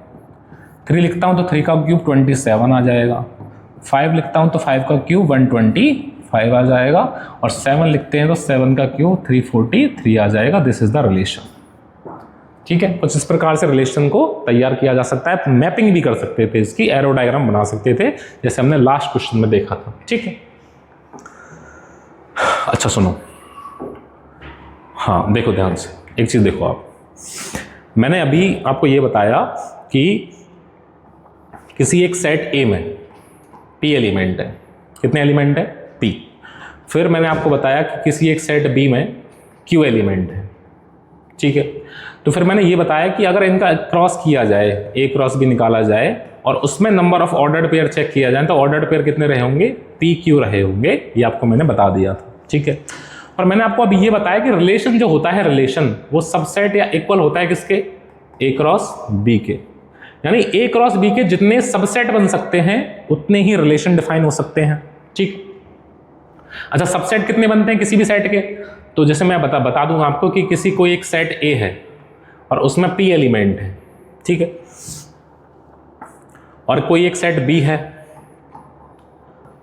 3 लिखता हूँ तो 3 का क्यूब 27 आ जाएगा, 5 लिखता हूँ तो 5 का क्यूब 125 आ जाएगा, और 7 लिखते हैं तो 7 का क्यूब 343 आ जाएगा। दिस इज द रिलेशन, ठीक है। कुछ इस प्रकार से रिलेशन को तैयार किया जा सकता है। मैपिंग भी कर सकते थे, इसकी एरो डायग्राम बना सकते थे, जैसे हमने लास्ट क्वेश्चन में देखा था, ठीक है। अच्छा सुनो, हाँ देखो ध्यान से एक चीज देखो आप, मैंने अभी आपको ये बताया कि किसी एक सेट ए में p एलिमेंट है, कितने एलिमेंट है, p। फिर मैंने आपको बताया कि किसी एक सेट b में q एलिमेंट है, ठीक है। तो फिर मैंने ये बताया कि अगर इनका क्रॉस किया जाए, ए क्रॉस बी निकाला जाए और उसमें number of ordered pair check किया जाए, तो ऑर्डर्ड पेयर कितने रहे होंगे, पी क्यू रहे होंगे। ये आपको मैंने बता दिया था, ठीक है। और मैंने आपको अभी ये बताया कि रिलेशन जो होता है, रिलेशन वो सबसेट या इक्वल होता है किसके, ए क्रॉस बी के। यानी ए क्रॉस बी के जितने सबसेट बन सकते हैं उतने ही रिलेशन डिफाइन हो सकते हैं, ठीक। अच्छा सबसेट कितने बनते हैं किसी भी सेट के, तो जैसे मैं बता दूं आपको कि किसी कोई एक सेट ए है और उसमें p एलिमेंट है, ठीक है, और कोई एक सेट b है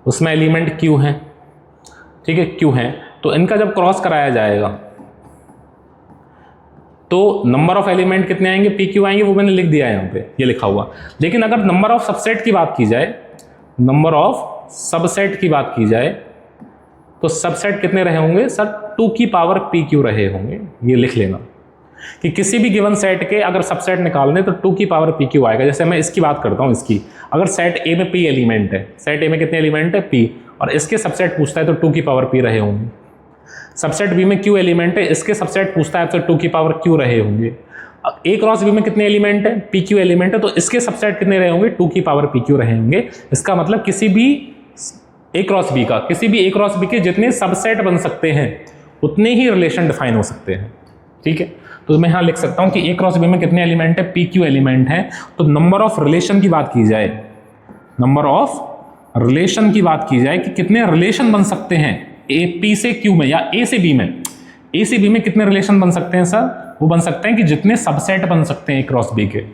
उसमें एलिमेंट q है, ठीक है, q है। तो इनका जब क्रॉस कराया जाएगा तो नंबर ऑफ एलिमेंट कितने आएंगे, पी क्यू आएंगे, वो मैंने लिख दिया है यहाँ पे, ये लिखा हुआ। लेकिन अगर नंबर ऑफ सबसेट की बात की जाए, नंबर ऑफ सबसेट की बात की जाए, तो सबसेट कितने रहे होंगे सर, 2 की पावर पी क्यू रहे होंगे। ये लिख लेना कि किसी भी गिवन सेट के अगर सबसेट निकालने तो 2 की पावर पी क्यू आएगा। जैसे मैं इसकी बात करता हूँ, इसकी अगर सेट ए में पी एलिमेंट है, सेट ए में कितने एलिमेंट है, पी, और इसके सबसेट पूछता है तो 2 की पावर पी रहे होंगे। सबसेट बी में क्यू एलिमेंट है, इसके सबसेट पूछता है तो 2 की पावर क्यू रहे होंगे। ए क्रॉस बी में कितने एलिमेंट है, पी क्यू एलिमेंट है, तो इसके सबसेट कितने रहे होंगे, 2 की पावर पी क्यू रहे होंगे। इसका मतलब किसी भी ए क्रॉस बी का, किसी भी ए क्रॉस बी के जितने सबसेट बन सकते हैं उतने ही रिलेशन डिफाइन हो सकते हैं, ठीक है। तो मैं यहाँ लिख सकता हूँ कि ए क्रॉस बी में कितने एलिमेंट है, पी क्यू एलिमेंट है। तो नंबर ऑफ रिलेशन की बात की जाए, नंबर ऑफ रिलेशन की बात की जाए कि कितने रिलेशन बन सकते हैं ए पी से क्यू में या ए से बी में, ए से बी में कितने रिलेशन बन सकते हैं सर, वो बन सकते हैं कि जितने सबसेट बन सकते हैं ए क्रॉस बी के,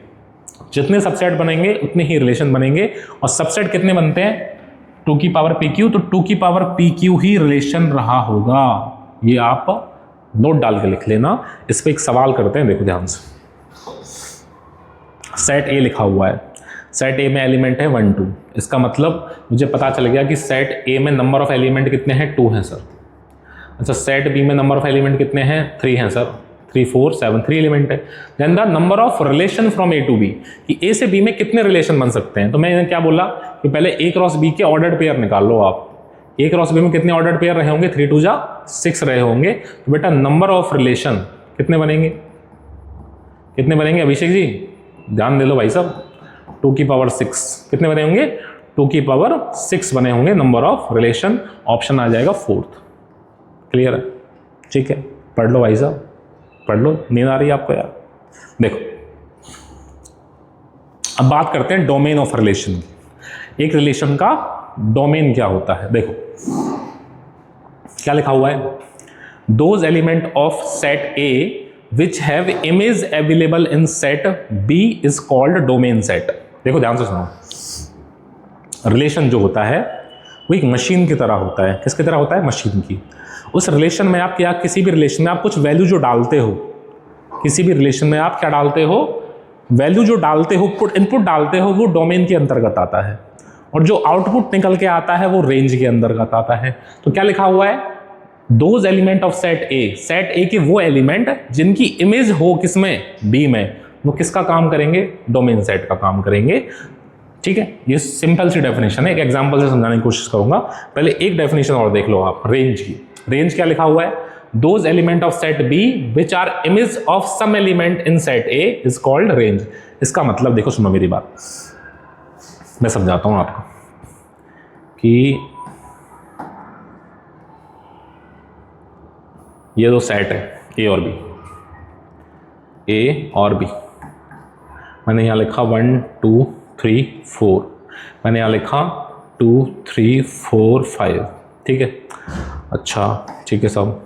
जितने सबसेट बनेंगे उतने ही रिलेशन बनेंगे। और सबसेट कितने बनते हैं, 2 की पावर पी क्यू, तो 2 की पावर पी क्यू ही रिलेशन रहा होगा। ये आप नोट डाल के लिख लेना। इस पर एक सवाल करते हैं, देखो ध्यान से। सेट ए लिखा हुआ है, सेट ए में एलिमेंट है 1 2, इसका मतलब मुझे पता चल गया कि सेट ए में नंबर ऑफ एलिमेंट कितने हैं, 2 हैं सर। अच्छा सेट बी में नंबर ऑफ एलिमेंट कितने हैं, 3 हैं सर, 3 4 7 3 एलिमेंट है। Then the number of relation from A to B, कि ए से बी में कितने रिलेशन बन सकते हैं। तो मैंने क्या बोला कि पहले ए क्रॉस बी के ऑर्डर्ड पेयर निकाल लो आप। ए क्रॉस बी में कितने ऑर्डर्ड पेयर रहे होंगे, 3 2 जा 6 रहे होंगे। तो बेटा नंबर ऑफ रिलेशन कितने बनेंगे, कितने बनेंगे अभिषेक जी, ध्यान दे लो भाई साहब, 2 की पावर 6 कितने बने होंगे, 2 की पावर 6 बने होंगे नंबर ऑफ रिलेशन। ऑप्शन आ जाएगा 4th। क्लियर है, ठीक है, पढ़ लो भाई साहब, पढ़ लो, नींद आ रही है आपको यार। देखो अब बात करते हैं डोमेन ऑफ रिलेशन की। एक रिलेशन का डोमेन क्या होता है, देखो क्या लिखा हुआ है, those element of set A which have image available in set B is called domain set. देखो ध्यान से सुनो, रिलेशन जो होता है वो एक मशीन की तरह होता है। किसकी तरह होता है? मशीन की। उस रिलेशन में आप क्या, किसी भी रिलेशन में आप कुछ वैल्यू जो डालते हो, किसी भी रिलेशन में आप क्या डालते हो, वैल्यू जो डालते हो, इनपुट डालते हो, वो डोमेन के अंतर्गत आता है, और जो आउटपुट निकल के आता है वो रेंज के अंतर्गत आता है। तो क्या लिखा हुआ है, those element of set A, set ए के वो एलिमेंट जिनकी इमेज हो किसमें, बी में, वो किसका काम करेंगे, डोमेन सेट का काम करेंगे। ठीक है, ये सिंपल सी डेफिनेशन है, एक एग्जांपल से समझाने की कोशिश करूंगा। पहले एक डेफिनेशन और देख लो आप रेंज की। रेंज क्या लिखा हुआ है, those element of set B which are image of some element in set A is called range. इसका मतलब देखो, सुनो मेरी बात, मैं समझाता हूं आपको कि ये दो सेट है ए और बी, ए और बी। मैंने यहां लिखा 1 2 3 4, मैंने यहां लिखा 2 3 4 5। ठीक है, अच्छा ठीक है सब,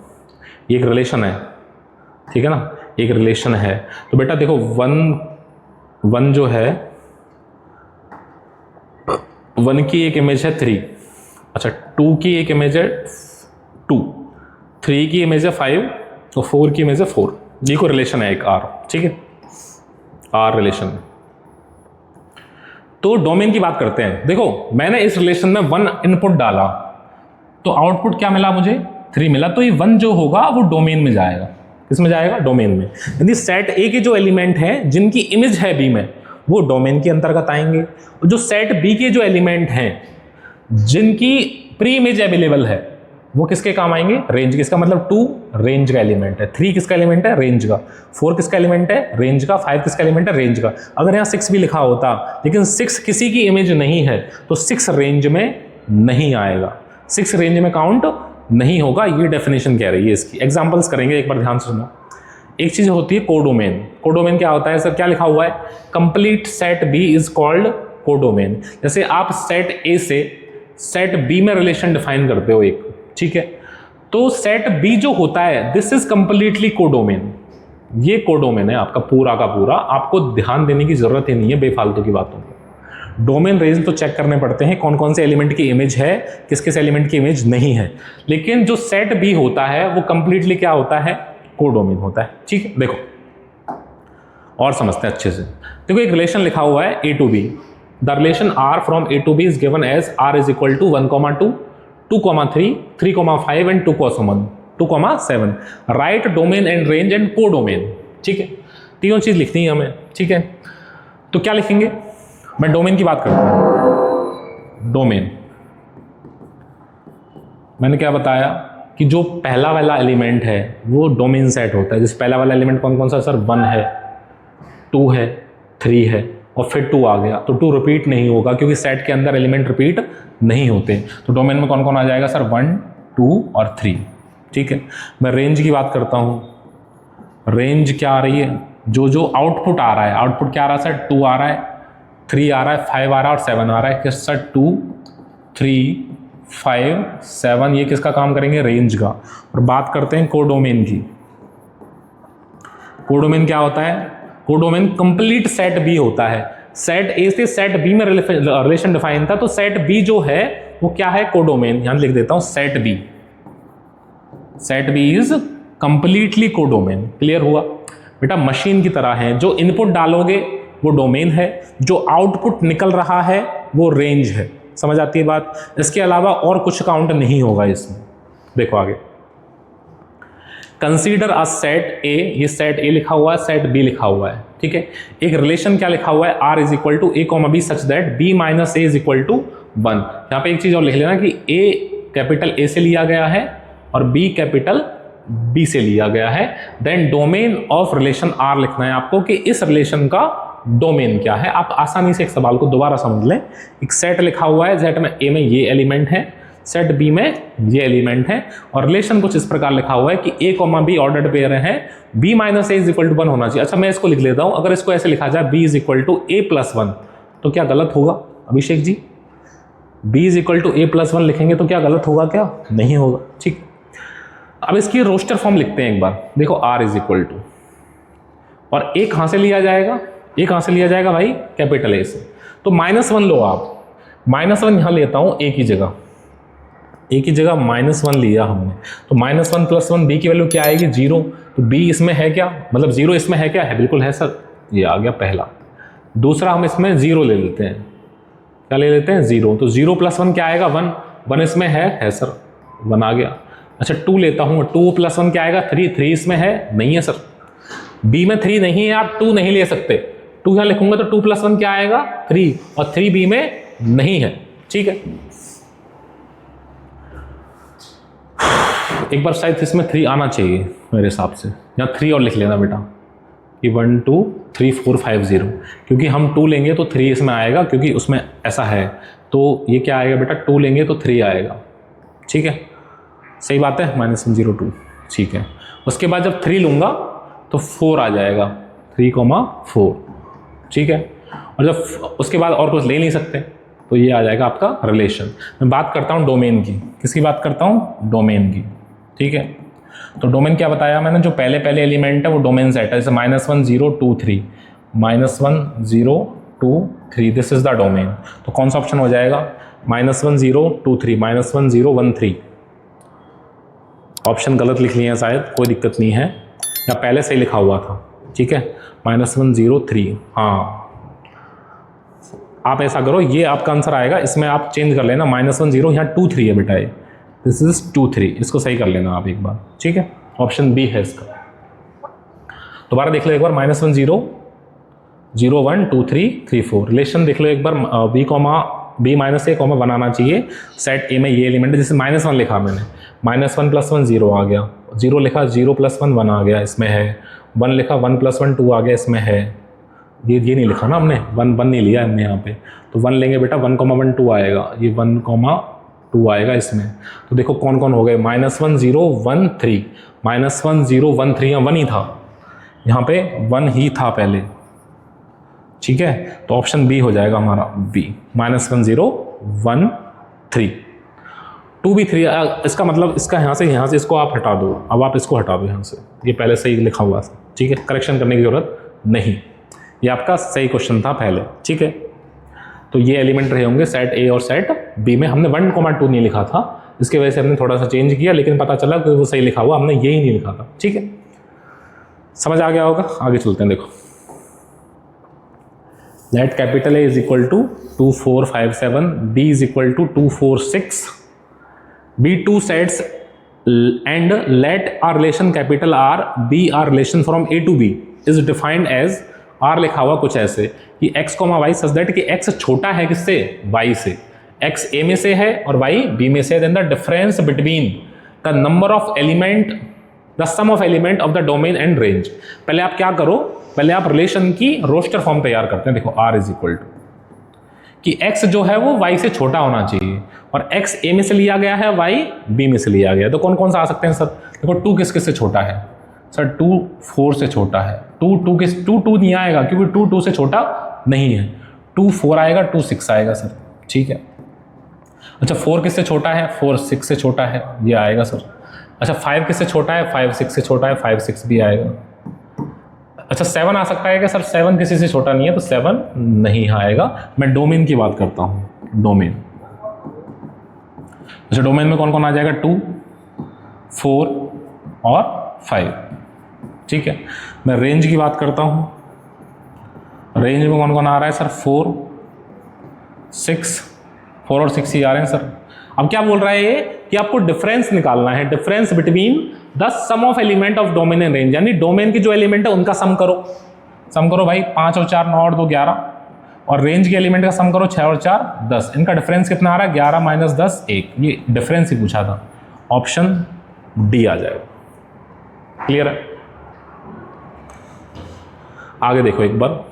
ये एक रिलेशन है, ठीक है ना, एक रिलेशन है। तो बेटा देखो वन जो है, 1 की एक इमेज है 3, अच्छा 2 की एक इमेज है 2, 3 की इमेज है 5 और 4 की इमेज है 4। ये कोई रिलेशन है एक आर, ठीक है, आर रिलेशन। तो डोमेन की बात करते हैं। देखो मैंने इस रिलेशन में 1 इनपुट डाला तो आउटपुट क्या मिला मुझे, 3 मिला। तो ये 1 जो होगा वो डोमेन में जाएगा। किसमें जाएगा, डोमेन में। यदि सेट ए के जो एलिमेंट हैं जिनकी इमेज है बी में, वो डोमेन के अंतर्गत आएंगे। और जो सेट बी के जो एलिमेंट हैं जिनकी प्री इमेज अवेलेबल है, वो किसके काम आएंगे, रेंज। किसका मतलब 2 रेंज का एलिमेंट है, 3 किसका एलिमेंट है, रेंज का, 4 किसका एलिमेंट है, रेंज का, 5 किसका एलिमेंट है, रेंज का। अगर यहाँ 6 भी लिखा होता लेकिन 6 किसी की इमेज नहीं है तो 6 रेंज में नहीं आएगा, 6 रेंज में काउंट नहीं होगा। ये डेफिनेशन कह रही है इसकी। एग्जांपल्स करेंगे, एक बार ध्यान से सुनो। एक चीज होती है कोडोमेन। कोडोमेन क्या होता है सर, क्या लिखा हुआ है, complete set B is called codomain. जैसे आप सेट ए से सेट बी में रिलेशन डिफाइन करते हो एक, ठीक है, तो सेट बी जो होता है दिस इज कंप्लीटली कोडोमेन। ये कोडोमेन है आपका पूरा का पूरा, आपको ध्यान देने की जरूरत ही नहीं है बेफालतू की बातों में। डोमेन रेंज तो चेक करने पड़ते हैं कौन कौन से एलिमेंट की इमेज है, किस किस एलिमेंट की इमेज नहीं है, लेकिन जो सेट बी होता है वो कंप्लीटली क्या होता है, कोडोमेन होता है। ठीक है, देखो और समझते हैं अच्छे से। देखो एक रिलेशन लिखा हुआ है A to B, the relation R from A to B is given as R is equal to 1,2 2,3 3,5 and 2,7। Right domain and range and codomain. ठीक है, तीनों चीज लिखनी है हमें। ठीक है, तो क्या लिखेंगे, मैं डोमेन की बात करता हूं। डोमेन मैंने क्या बताया कि जो पहला वाला एलिमेंट है वो डोमेन सेट होता है। जैसे पहला वाला एलिमेंट कौन कौन सा सर, 1 है, 2 है, 3 है और फिर 2 आ गया, तो 2 रिपीट नहीं होगा क्योंकि सेट के अंदर एलिमेंट रिपीट नहीं होते। तो डोमेन में कौन कौन आ जाएगा सर, 1 2 और 3। ठीक है, मैं रेंज की बात करता हूं। रेंज क्या आ रही है, जो जो आउटपुट आ रहा है, आउटपुट क्या आ रहा है सर, 2 आ रहा है, 3 आ रहा है, 5 आ रहा है और 7 आ रहा है। किस सर, 2 3 5 7, ये किसका काम करेंगे, रेंज का। और बात करते हैं कोडोमेन की। कोडोमेन क्या होता है, कोडोमेन कंप्लीट सेट बी होता है। सेट ए से सेट बी में रिलेशन डिफाइन था, तो सेट बी जो है वो क्या है, कोडोमेन। यहां लिख देता हूं set B, set B is completely codomain. Clear हुआ बेटा, मशीन की तरह है, जो इनपुट डालोगे वो डोमेन है, जो आउटपुट निकल रहा है वो रेंज है। समझ आती है बात, इसके अलावा और कुछ काउंट नहीं होगा इसमें। देखो आगे, कंसीडर अ सेट ए, ये सेट ए लिखा हुआ है, सेट बी लिखा हुआ है। ठीक है, एक रिलेशन क्या लिखा हुआ है, R is equal to A comma B such that B minus A is equal to 1। यहां पे एक चीज और लिख लेना कि ए कैपिटल ए से लिया गया है और बी कैपिटल बी से लिया गया है। Then domain of relation R लिखना है आपको कि इस रिलेशन का डोमेन क्या है। आप आसानी से एक सवाल को दोबारा समझ लें। एक सेट लिखा हुआ है, सेट में ए में ये एलिमेंट है, सेट बी में ये एलिमेंट है, और रिलेशन कुछ इस प्रकार लिखा हुआ है कि A comma B ordered pair है, B minus A is equal to 1 होना चाहिए। अच्छा मैं इसको लिख लेता हूं, अगर इसको ऐसे लिखा जाए B is equal to A plus 1 तो क्या गलत होगा Abhishek ji? B is equal to A plus 1 लिखेंगे तो क्या गलत होगा? क्या नहीं होगा। ठीक, अब इसकी रोस्टर फॉर्म लिखते हैं एक बार। देखो आर इज इक्वल टू, और ए कहां से लिया जाएगा? ए कहां से लिया जाएगा भाई? कैपिटल ए से। तो -1 लो आप, -1 यहां लेता हूं ए की जगह, ए की जगह -1 लिया हमने, तो -1 + 1 बी की वैल्यू क्या आएगी? 0। तो बी इसमें है क्या? मतलब 0 इसमें है क्या? है, बिल्कुल है सर। ये आ गया पहला। दूसरा हम इसमें 0 ले लेते हैं, क्या ले लेते हैं? 0। तो 0 + 1 क्या आएगा? 1। 1 इसमें है सर, 1 आ गया। अच्छा 2 लेता हूँ, 2 + 1 क्या आएगा? 3। 3 इसमें है? नहीं है सर, बी में 3 नहीं है, आप 2 नहीं ले सकते। 2 यहाँ लिखूंगा तो 2 + 1 क्या आएगा? 3, और 3 बी में नहीं है। ठीक है, एक बार शायद इसमें 3 आना चाहिए मेरे हिसाब से, यहाँ 3 और लिख लेना बेटा कि 1 2 3 4 5 0, क्योंकि हम 2 लेंगे तो 3 इसमें आएगा, क्योंकि उसमें ऐसा है। तो ये क्या आएगा बेटा? 2 लेंगे तो 3 आएगा। ठीक है, सही बात है, -1 0 2। ठीक है, उसके बाद जब 3 लूँगा तो 4 आ जाएगा, 3, 4। ठीक है, और जब उसके बाद और कुछ ले नहीं सकते तो ये आ जाएगा आपका रिलेशन। मैं बात करता हूँ डोमेन की। किसकी बात करता हूँ? डोमेन की। ठीक है, तो डोमेन क्या बताया मैंने? जो पहले एलिमेंट है वो डोमेन सेट है, जैसे -1 0 2 3, -1 0 2 3, दिस इज द डोमेन। तो कौन सा ऑप्शन हो जाएगा? -1 0 2 3, -1 0 1 3। ऑप्शन गलत लिख लिए हैं शायद, कोई दिक्कत नहीं है, या पहले से ही लिखा हुआ था। ठीक है, -1 0 3। हाँ, आप ऐसा करो, ये आपका आंसर आएगा, इसमें आप चेंज कर लेना, -1 0 यहाँ 2 3 है बेटा, ये दिस इज 2 3, इसको सही कर लेना आप एक बार। ठीक है, ऑप्शन बी है इसका। दोबारा देख लो एक बार, -1 0 0 1 2 3 3 4। रिलेशन देख लो एक बार, बी -a, 1 आना चाहिए। सेट ए में ये एलिमेंट है, जैसे -1 लिखा मैंने, -1 + 1 0 आ गया, 0 लिखा 0 + 1 1 आ गया, इसमें है। 1 लिखा 1 + 1 2 आ गया, इसमें है। ये नहीं लिखा ना हमने, 1 नहीं लिया हमने यहाँ पे, तो 1 लेंगे बेटा, 1 1 2 आएगा, ये 1 2 आएगा इसमें। तो देखो कौन कौन हो गए, -1 0 1 3, -1 0 1 3, यहाँ 1 ही था, यहाँ पे 1 ही था पहले। ठीक है, तो ऑप्शन बी हो जाएगा हमारा, बी, -1 0 1 3। 2 भी 3, इसका मतलब इसका यहाँ से इसको आप हटा दो। अब आप इसको हटा दो यहाँ से, ये पहले से ही लिखा हुआ था। ठीक है, करेक्शन करने की जरूरत नहीं, ये आपका सही क्वेश्चन था पहले। ठीक है, तो ये एलिमेंट रहे होंगे सेट ए और सेट बी में। हमने 1 2 नहीं लिखा था, इसके वजह से हमने थोड़ा सा चेंज किया, लेकिन पता चला कि वो सही लिखा हुआ, हमने यही नहीं लिखा था। ठीक है, समझ आ गया होगा। आगे चलते हैं, देखो let capital A is equal to 2 4 5 7, B is equal to 2 4 6, B 2 sets and let R relation capital R B R relation from A to B is defined as, R लिखा हुआ कुछ ऐसे कि x, y सच दैट कि x छोटा है किससे? y से। x a में से है और y b में से, then the difference between the number of element, the sum of element of the domain and range. पहले आप क्या करो, पहले आप रिलेशन की रोस्टर फॉर्म तैयार करते हैं। देखो r इज इक्वल टू कि x जो है वो y से छोटा होना चाहिए, और x a में से लिया गया है, y b में से लिया गया है। तो कौन कौन सा आ सकते हैं सर? देखो 2 किस से छोटा है सर? 2 4 से छोटा है। 2 नहीं आएगा, क्योंकि 2 से छोटा नहीं है। 2 4 आएगा, 2 6 आएगा सर। ठीक है, अच्छा 4 किससे छोटा है? 4 6 से छोटा है, ये आएगा सर। अच्छा 5 किससे छोटा है? 5 6 से छोटा है, 5 6 भी आएगा। अच्छा 7 आ सकता है क्या सर? 7 किसी से छोटा नहीं है, तो 7 नहीं आएगा। मैं डोमेन की बात करता हूँ, डोमेन। अच्छा डोमेन में कौन कौन आ जाएगा? 2 4 और 5। ठीक है, मैं रेंज की बात करता हूं। रेंज में कौन कौन आ रहा है सर? 4 और 6 ही आ रहे हैं सर। अब क्या बोल रहा है ये कि आपको डिफरेंस निकालना है, difference between the sum of element of domain and range, यानी डोमेन की जो एलिमेंट है उनका सम करो भाई। 5 और 4 9 और 2 11, और रेंज के एलिमेंट का सम करो 6 और 4 10। इनका डिफरेंस कितना आ रहा है? 11 - 10 1। ये डिफरेंस ही पूछा था, ऑप्शन डी आ जाएगा। क्लियर है? आगे देखो एक बार,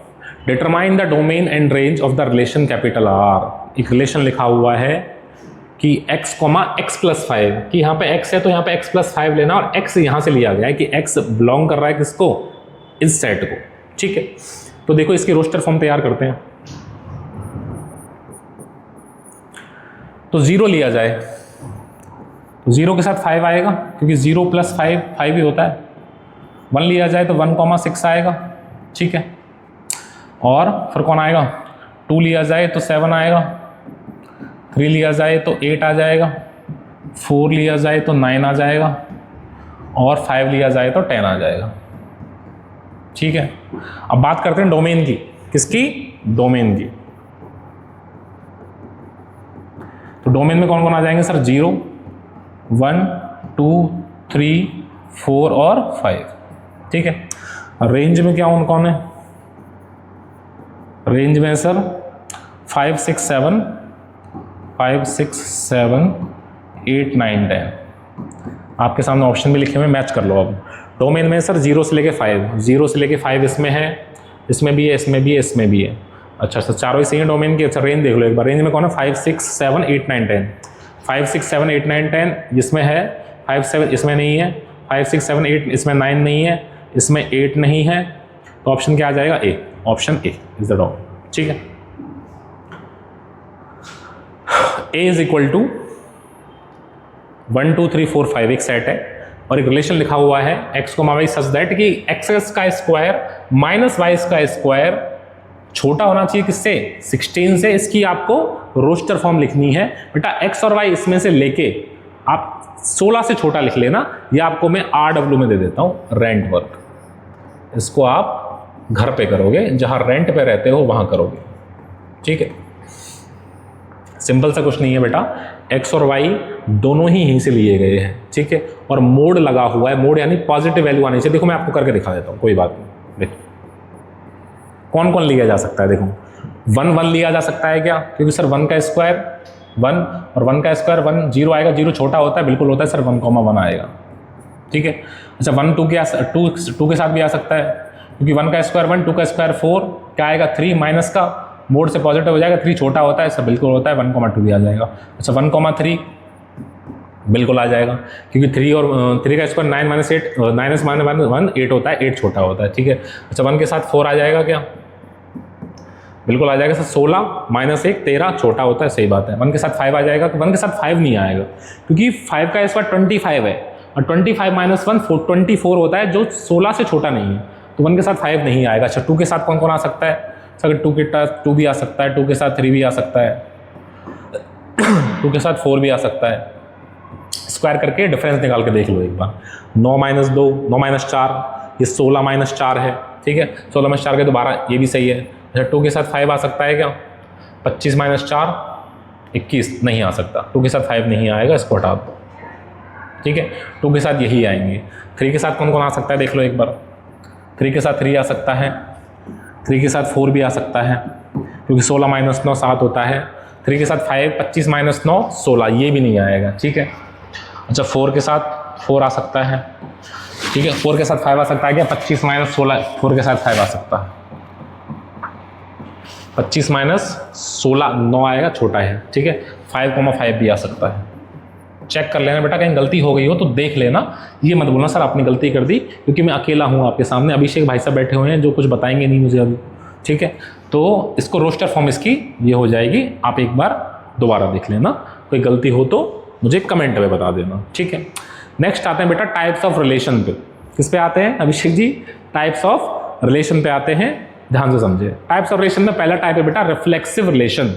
determine the domain and range of the relation capital R. एक रिलेशन लिखा हुआ है कि x कोमा x प्लस 5, कि यहाँ पे x है तो यहाँ पे x प्लस 5 लेना, और x यहाँ से लिया गया है कि x बिलोंग कर रहा है किसको, इस सेट को। ठीक है, तो देखो इसकी रोस्टर फॉर्म तैयार करते हैं। तो 0 लिया जाए तो 0 के साथ 5 आएगा, क्योंकि 0 प्लस 5 5 ही होता है। 1 लिया जाए तो 1,6 आएगा। ठीक है, और फिर कौन आएगा, 2 लिया जाए तो 7 आएगा, 3 लिया जाए तो 8 आ जाएगा, 4 लिया जाए तो 9 आ जाएगा, और 5 लिया जाए तो 10 आ जाएगा। ठीक है, अब बात करते हैं डोमेन की। किसकी, डोमेन की। तो डोमेन में कौन कौन आ जाएंगे सर, 0, 1, 2, 3, 4 और 5। ठीक है, रेंज में क्या कौन है, रेंज में सर 5, 6, 7, 8, 9, 10। आपके सामने ऑप्शन भी लिखे हुए, मैच कर लो। अब डोमेन में सर 0 से लेके 5, 0 से लेके 5 इसमें है, इसमें भी है, इसमें भी है, इसमें भी है। अच्छा सर, चारों ही सही है डोमेन की। अच्छा, रेंज देख लो एक बार, रेंज में कौन है, 5, 6, 7, 8, 9, 10। 5, 6, 7, 8, 9, 10 इसमें है, 5, 7 इसमें नहीं है, 5, 6, 7, 8 इसमें 9 नहीं है, इसमें 8 नहीं है, तो ऑप्शन क्या आ जाएगा, A. Option A is the dot. ठीक है, ए इज इक्वल टू 1, 2, 3, 4, 5 एक सेट है, और एक रिलेशन लिखा हुआ है x को वाई सच दैट कि एक्स का स्क्वायर माइनस वाई का स्क्वायर छोटा होना चाहिए किससे, 16 से। इसकी आपको रोस्टर फॉर्म लिखनी है बेटा, x और y इसमें से लेके आप 16 से छोटा लिख लेना, ये आपको मैं RW में दे देता हूं, रेंट वर्क। इसको आप घर पे करोगे, जहां रेंट पे रहते हो वहां करोगे। ठीक है, सिंपल सा कुछ नहीं है बेटा, x और y दोनों ही यहीं से लिए गए हैं। ठीक है, और मोड लगा हुआ है, मोड यानी पॉजिटिव वैल्यू आनी चाहिए। देखो मैं आपको करके दिखा देता हूं, कोई बात नहीं। देखो कौन कौन लिया जा सकता है, देखो 1, 1 लिया जा सकता है क्या, क्योंकि सर 1 का स्क्वायर 1 और 1 का स्क्वायर 1, 0 आएगा, 0 छोटा होता है, बिल्कुल होता है सर, 1,1 आएगा। ठीक है, अच्छा 1, 2 के साथ भी आ सकता है, क्योंकि 1 का स्क्वायर 1, 2 का स्क्वायर 4, क्या आएगा 3, माइनस का मोड से पॉजिटिव हो जाएगा, 3 छोटा होता है सर, बिल्कुल होता है, 1,2 भी आ जाएगा। अच्छा 1,3 बिल्कुल आ जाएगा, क्योंकि 3 और 3 का स्क्वायर 9 माइनस 8, 9 माइनस 1 8 होता है, 8 छोटा होता है। ठीक है, अच्छा 1 के साथ 4 आ जाएगा क्या, बिल्कुल आ जाएगा सर, 16 माइनस 1 13 छोटा होता है, सही बात है। 1 के साथ 5 आ जाएगा, 1 के साथ 5 नहीं आएगा, क्योंकि 5 का स्क्वायर 25 है, और 25 माइनस 1 24 होता है, जो 16 से छोटा नहीं है, तो 1 के साथ 5 नहीं आएगा। अच्छा 2 के साथ कौन कौन आ सकता है सर, 2 भी आ सकता है, 2 के साथ 3 भी आ सकता है, 2 के साथ 4 भी आ सकता है। स्क्वायर करके डिफरेंस निकाल के देख लो एक बार, 9 माइनस 2, 9 माइनस 4, ये 16 माइनस 4 है। ठीक है, 16 माइनस 4 के तो 12, ये भी सही है। अच्छा 2 के साथ 5 आ सकता है क्या, 25 माइनस 4 21 नहीं आ सकता, 2 के साथ 5 नहीं आएगा, इसको हटा दो। ठीक है, 2 के साथ यही आएंगे। 3 के साथ कौन कौन आ सकता है, देख लो एक बार, 3 के साथ 3 आ सकता है, 3 के साथ 4 भी आ सकता है, क्योंकि 16 माइनस 9 7 होता है। 3 के साथ 5 25 माइनस 9 16, ये भी नहीं आएगा। ठीक है, अच्छा 4 के साथ 4 आ सकता है। ठीक है, 4 के साथ 5 आ सकता है क्या, 25 माइनस 16, 4 के साथ 5 आ सकता है, 25 माइनस 16 9 आएगा, छोटा है। ठीक है, 5,5 भी आ सकता है। चेक कर लेना बेटा, कहीं गलती हो गई हो तो देख लेना, ये मत बोलना सर आपने गलती कर दी, क्योंकि मैं अकेला हूँ आपके सामने, अभिषेक भाई साहब बैठे हुए हैं जो कुछ बताएंगे नहीं मुझे अभी। ठीक है, तो इसको रोस्टर फॉर्म इसकी ये हो जाएगी, आप एक बार दोबारा देख लेना, कोई गलती हो तो मुझे कमेंट में बता देना। ठीक है, नेक्स्ट आते हैं बेटा टाइप्स ऑफ रिलेशन पे। किस पे आते हैं Abhishek ji, types of relation पे आते हैं, ध्यान से समझिए। टाइप्स ऑफ रिलेशन में पहला टाइप है बेटा रिफ्लेक्सिव रिलेशन।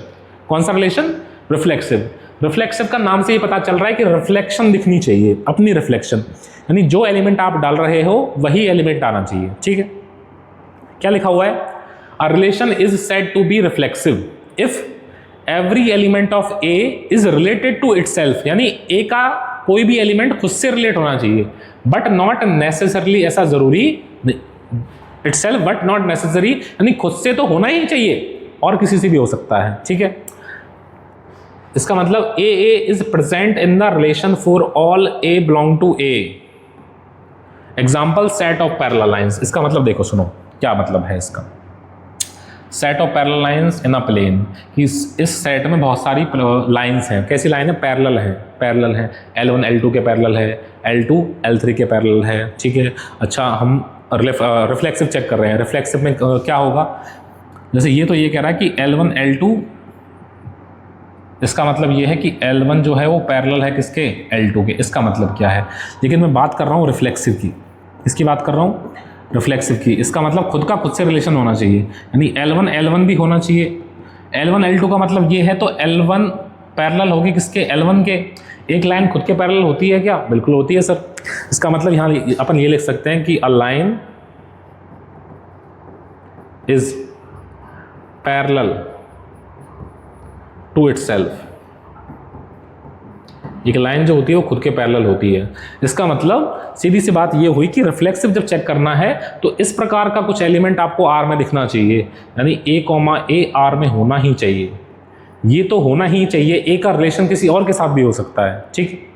कौन सा रिलेशन, रिफ्लेक्सिव। रिफ्लेक्सिव का नाम से ही पता चल रहा है कि रिफ्लेक्शन दिखनी चाहिए, अपनी रिफ्लेक्शन, यानी जो एलिमेंट आप डाल रहे हो वही एलिमेंट आना चाहिए। ठीक है, क्या लिखा हुआ है, a relation is said to be reflexive if every element of A is related to itself, यानी ए का कोई भी एलिमेंट खुद से रिलेट होना चाहिए, बट नॉट नेसेसरली, ऐसा जरूरी इटसेल्फ बट नॉट नेसेसरी, यानी खुद से तो होना ही चाहिए और किसी से भी हो सकता है। ठीक है, इसका मतलब A is present in the relation for all A belong to A, example set of parallel lines. इसका मतलब देखो, सुनो क्या मतलब है इसका। Set of parallel lines in a plane, कि इस सेट में बहुत सारी लाइंस हैं। कैसी लाइन है? पैरेलल है, L1 L2 के पैरेलल है, L2 L3 के पैरेलल है, ठीक है। अच्छा, हम रिफ्लेक्सिव चेक कर रहे हैं। रिफ्लेक्सिव में क्या होगा? जैसे ये तो ये कह रहा है कि L1 L2, इसका मतलब ये है कि L1 जो है वो पैरेलल है किसके? L2 के। इसका मतलब क्या है? लेकिन मैं बात कर रहा हूँ रिफ्लेक्सिव की। इसकी बात कर रहा हूँ रिफ्लेक्सिव की। इसका मतलब खुद से रिलेशन होना चाहिए, यानी L1 L1 भी होना चाहिए। L1 L2 का मतलब ये है, तो L1 पैरेलल होगी किसके? L1 के। एक लाइन खुद के पैरेलल होती है क्या? बिल्कुल होती है सर। इसका मतलब यहाँ अपन ये लिख सकते हैं कि a line is parallel to itself. एक लाइन जो होती है वो खुद के पैरेलल होती है। इसका मतलब सीधी सी बात ये हुई कि रिफ्लेक्सिव जब चेक करना है तो इस प्रकार का कुछ एलिमेंट आपको R में दिखना चाहिए, यानी A, R में होना ही चाहिए। ये तो होना ही चाहिए। A का रिलेशन किसी और के साथ भी हो सकता है, ठीक।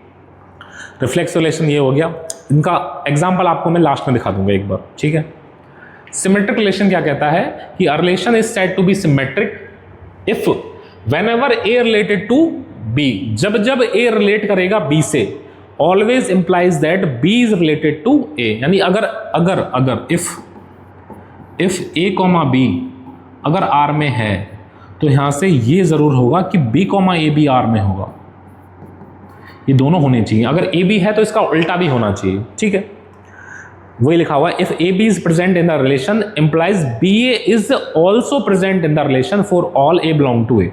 रिफ्लेक्स रिलेशन ये हो गया। इनका एग्जाम्पल आपको मैं लास्ट में दिखा दूंगा एक बार, ठीक है। सिमेट्रिक रिलेशन क्या कहता है कि a relation is said to be symmetric if whenever A related to B, जब A रिलेट करेगा B से, always implies that B is related to A। यानी अगर इफ A, B अगर R में है तो यहां से ये जरूर होगा कि B, A भी R में होगा। ये दोनों होने चाहिए। अगर A B है तो इसका उल्टा भी होना चाहिए, ठीक है। वही लिखा हुआ है, if A B is present in the relation implies B A is also present in the relation for all A belong to A,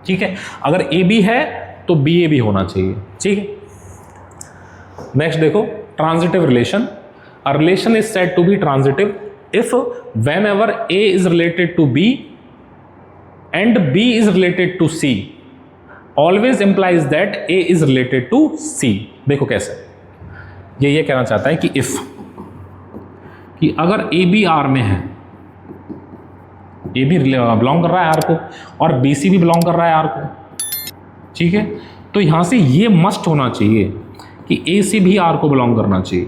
ठीक है। अगर A B है तो B A भी होना चाहिए, ठीक है। नेक्स्ट देखो, transitive relation. A relation is said to be transitive if whenever A is related to B and B is related to C, always implies that A is related to C। देखो कैसे, ये कहना चाहता है कि if, कि अगर A B R में है, A भी बिलोंग कर रहा है R को और B C भी बिलोंग कर रहा है R को, ठीक है, तो यहां से ये मस्ट होना चाहिए कि A C भी R को बिलोंग करना चाहिए।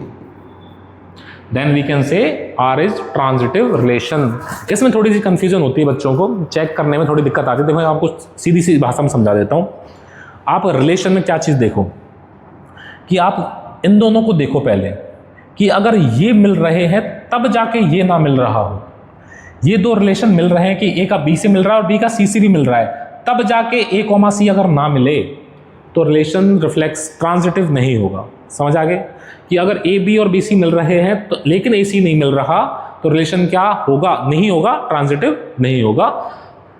Then we can say R is transitive relation. इसमें थोड़ी सी कंफ्यूजन होती है बच्चों को, चेक करने में थोड़ी दिक्कत आती है, तो मैं आपको सीधी सी भाषा में समझा देता हूं। आप रिलेशन में क्या चीज देखो कि आप इन दोनों को देखो पहले, कि अगर ये मिल रहे हैं तब जाके ये ना मिल रहा हो। ये दो रिलेशन मिल रहे हैं कि A का B से मिल रहा है और B का C से भी मिल रहा है, तब जाके A, C अगर ना मिले तो रिलेशन रिफ्लेक्स ट्रांजिटिव नहीं होगा। समझ आ गए? कि अगर A B और B C मिल रहे हैं तो लेकिन A C नहीं मिल रहा तो रिलेशन क्या होगा? नहीं होगा, ट्रांजिटिव नहीं होगा।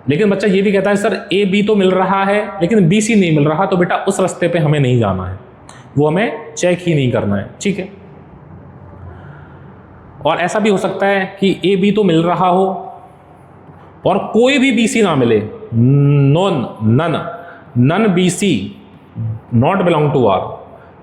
लेकिन बच्चा ये भी कहता है सर A B तो मिल रहा है लेकिन B C नहीं मिल रहा, तो बेटा उस रास्ते पे हमें नहीं जाना है, वो हमें चेक ही नहीं करना है, ठीक है। और ऐसा भी हो सकता है कि A B तो मिल रहा हो और कोई भी B C ना मिले, none B C not belong to R,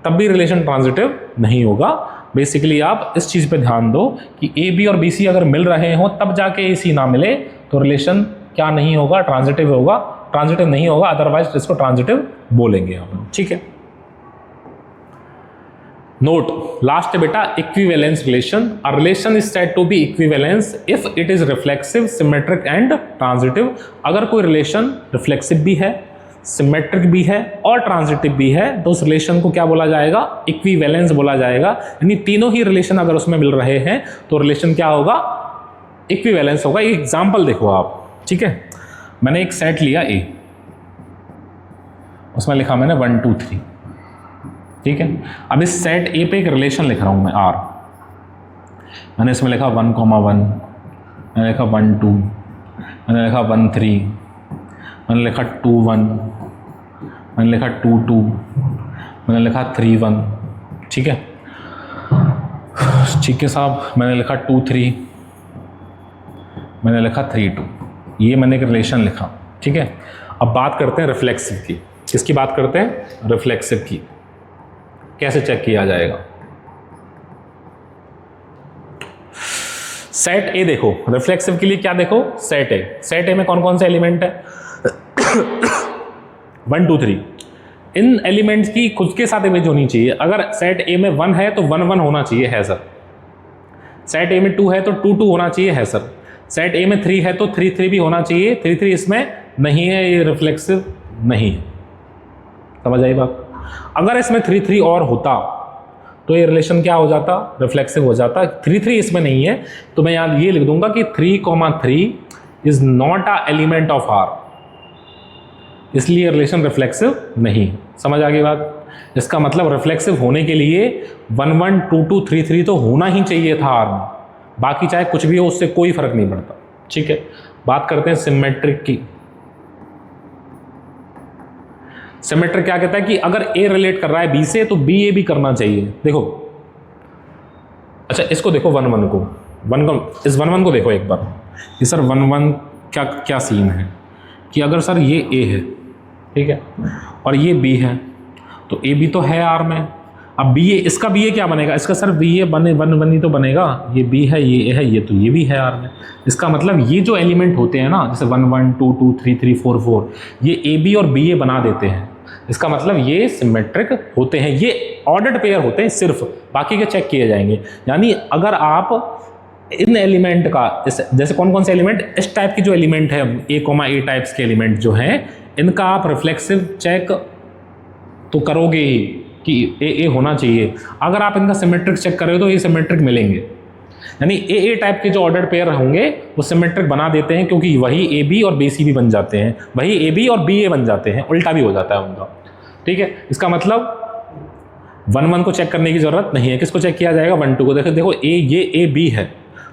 तब भी रिलेशन ट्रांजिटिव नहीं होगा। बेसिकली आप इस चीज पे ध्यान दो कि A B और B C अगर मिल रहे हो तब जाके A C ना मिले तो रिलेशन क्या नहीं होगा? ट्रांजिटिव होगा। ट्रांजिटिव नहीं होगा, अदरवाइज इसको ट्रांजिटिव बोलेंगे हम, ठीक है। नोट लास्ट बेटा, equivalence relation. A relation is said to be equivalence if it is reflexive, symmetric and transitive. अगर कोई रिलेशन रिफ्लेक्सिव भी है, सिमेट्रिक भी है और ट्रांजिटिव भी है तो उस रिलेशन को क्या बोला जाएगा? इक्विवेलेंस बोला जाएगा। यानी तीनों ही रिलेशन अगर उसमें मिल रहे हैं तो रिलेशन क्या होगा? इक्विवेलेंस होगा। एक एग्जांपल देखो आप, ठीक है। मैंने एक सेट लिया A, उसमें लिखा मैंने 1 2 3, ठीक है। अब इस सेट A पे एक रिलेशन लिख रहा हूं मैं R। मैंने इसमें लिखा 1, 1, मैंने लिखा 1 2, मैंने लिखा 1 3, मैंने लिखा 2 1, मैंने लिखा 2 2, मैंने लिखा 3 1, ठीक है। ठीक है साहब, मैंने लिखा 2 3, मैंने लिखा 3 2। ये मैंने एक रिलेशन लिखा, ठीक है। अब बात करते हैं रिफ्लेक्सिव की। किसकी बात करते हैं? रिफ्लेक्सिव की। कैसे चेक किया जाएगा? सेट ए देखो, रिफ्लेक्सिव के लिए क्या देखो? सेट ए। सेट ए में कौन कौन से एलिमेंट है? 1 2 3। इन एलिमेंट्स की खुद के साथ इमेज होनी चाहिए। अगर सेट ए में 1 है तो 1 1 होना चाहिए, है सर। सेट ए में 2 है तो 2 2 होना चाहिए, है सर। सेट ए में 3 है तो 3 3 भी होना चाहिए, 3 3 इसमें नहीं है, ये रिफ्लेक्सिव नहीं है। समझ आई बात? अगर इसमें 3 3 और होता तो ये रिलेशन क्या हो जाता, रिफ्लेक्सिव हो जाता। 3 3 इसमें नहीं है तो मैं यहाँ ये लिख दूंगा कि 3,3 is not a element of R, इसलिए रिलेशन रिफ्लेक्सिव नहीं है। समझ आ गई बात? इसका मतलब रिफ्लेक्सिव होने के लिए 1 1 2 2 3 3 तो होना ही चाहिए था आर में, बाकी चाहे कुछ भी हो उससे कोई फर्क नहीं पड़ता। ठीक है, बात करते हैं सिमेट्रिक की। सिमेट्रिक क्या कहता है कि अगर ए रिलेट कर रहा है बी से तो बी ए भी करना चाहिए। देखो, अच्छा इसको देखो 1 1 को, इस 1 1 को देखो एक बार कि सर 1 1 क्या क्या सीन है कि अगर सर ये ए है, ठीक है, और ये बी है तो ए बी तो है आर में। अब बी ए, इसका बी ए क्या बनेगा, इसका सर बी ए बने 1 1 ही तो बनेगा, ये बी है ये ए है, ये तो ये भी है आर में। इसका मतलब ये जो एलिमेंट होते हैं ना, जैसे 1 1 2 2 3 3 4 4, ये ए बी और बी ए बना देते हैं। इसका मतलब ये सिमेट्रिक होते हैं, ये ऑर्डर्ड पेयर होते हैं सिर्फ, बाकी के चेक किए जाएंगे। यानी अगर आप इन एलिमेंट का, जैसे कौन कौन से एलिमेंट, इस टाइप की जो एलिमेंट है ए टाइप्स के एलिमेंट जो हैं, इनका आप रिफ्लेक्सिव चेक तो करोगे ही कि ए होना चाहिए। अगर आप इनका सिमेट्रिक चेक कर रहे हो तो ये सिमेट्रिक मिलेंगे। यानी ए टाइप के जो ऑर्डर पेयर होंगे वो सिमेट्रिक बना देते हैं, क्योंकि वही ए बी और बी सी भी बन जाते हैं, वही ए बी और बी ए बन जाते हैं, उल्टा भी हो जाता है उनका। ठीक है, इसका मतलब 1 1 को चेक करने की जरूरत नहीं है। किसको चेक किया जाएगा? 1 2 को। देखो ये ए बी है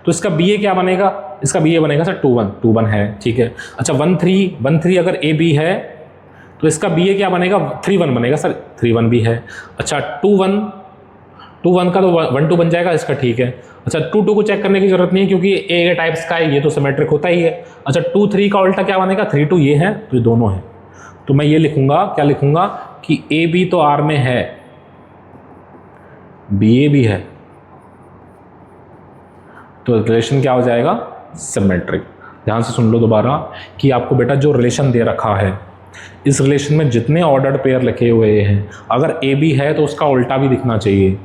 तो इसका बी ए क्या बनेगा, इसका बी ए बनेगा सर 2 1 है। ठीक है, अच्छा 1 3 अगर ए बी है तो इसका बी ए क्या बनेगा, 3 1 बनेगा सर, 3 1 भी है। अच्छा 2 1 का तो 1 2 बन जाएगा इसका। ठीक है, अच्छा 2 2 को चेक करने की जरूरत नहीं है क्योंकि ए टाइप्स का है, ये तो सिमेट्रिक होता ही है। अच्छा 2 3 का उल्टा क्या बनेगा, 3 2 ये है तो ये दोनों है। तो मैं ये लिखूंगा, क्या लिखूंगा कि ए बी तो आर में है, बी ए भी है, तो रिलेशन क्या हो जाएगा, सिमेट्रिक। ध्यान से सुन लो दोबारा कि आपको बेटा जो रिलेशन दे रखा है, इस रिलेशन में जितने ऑर्डर्ड पेयर लिखे हुए हैं, अगर ए बी है तो उसका उल्टा भी दिखना चाहिए।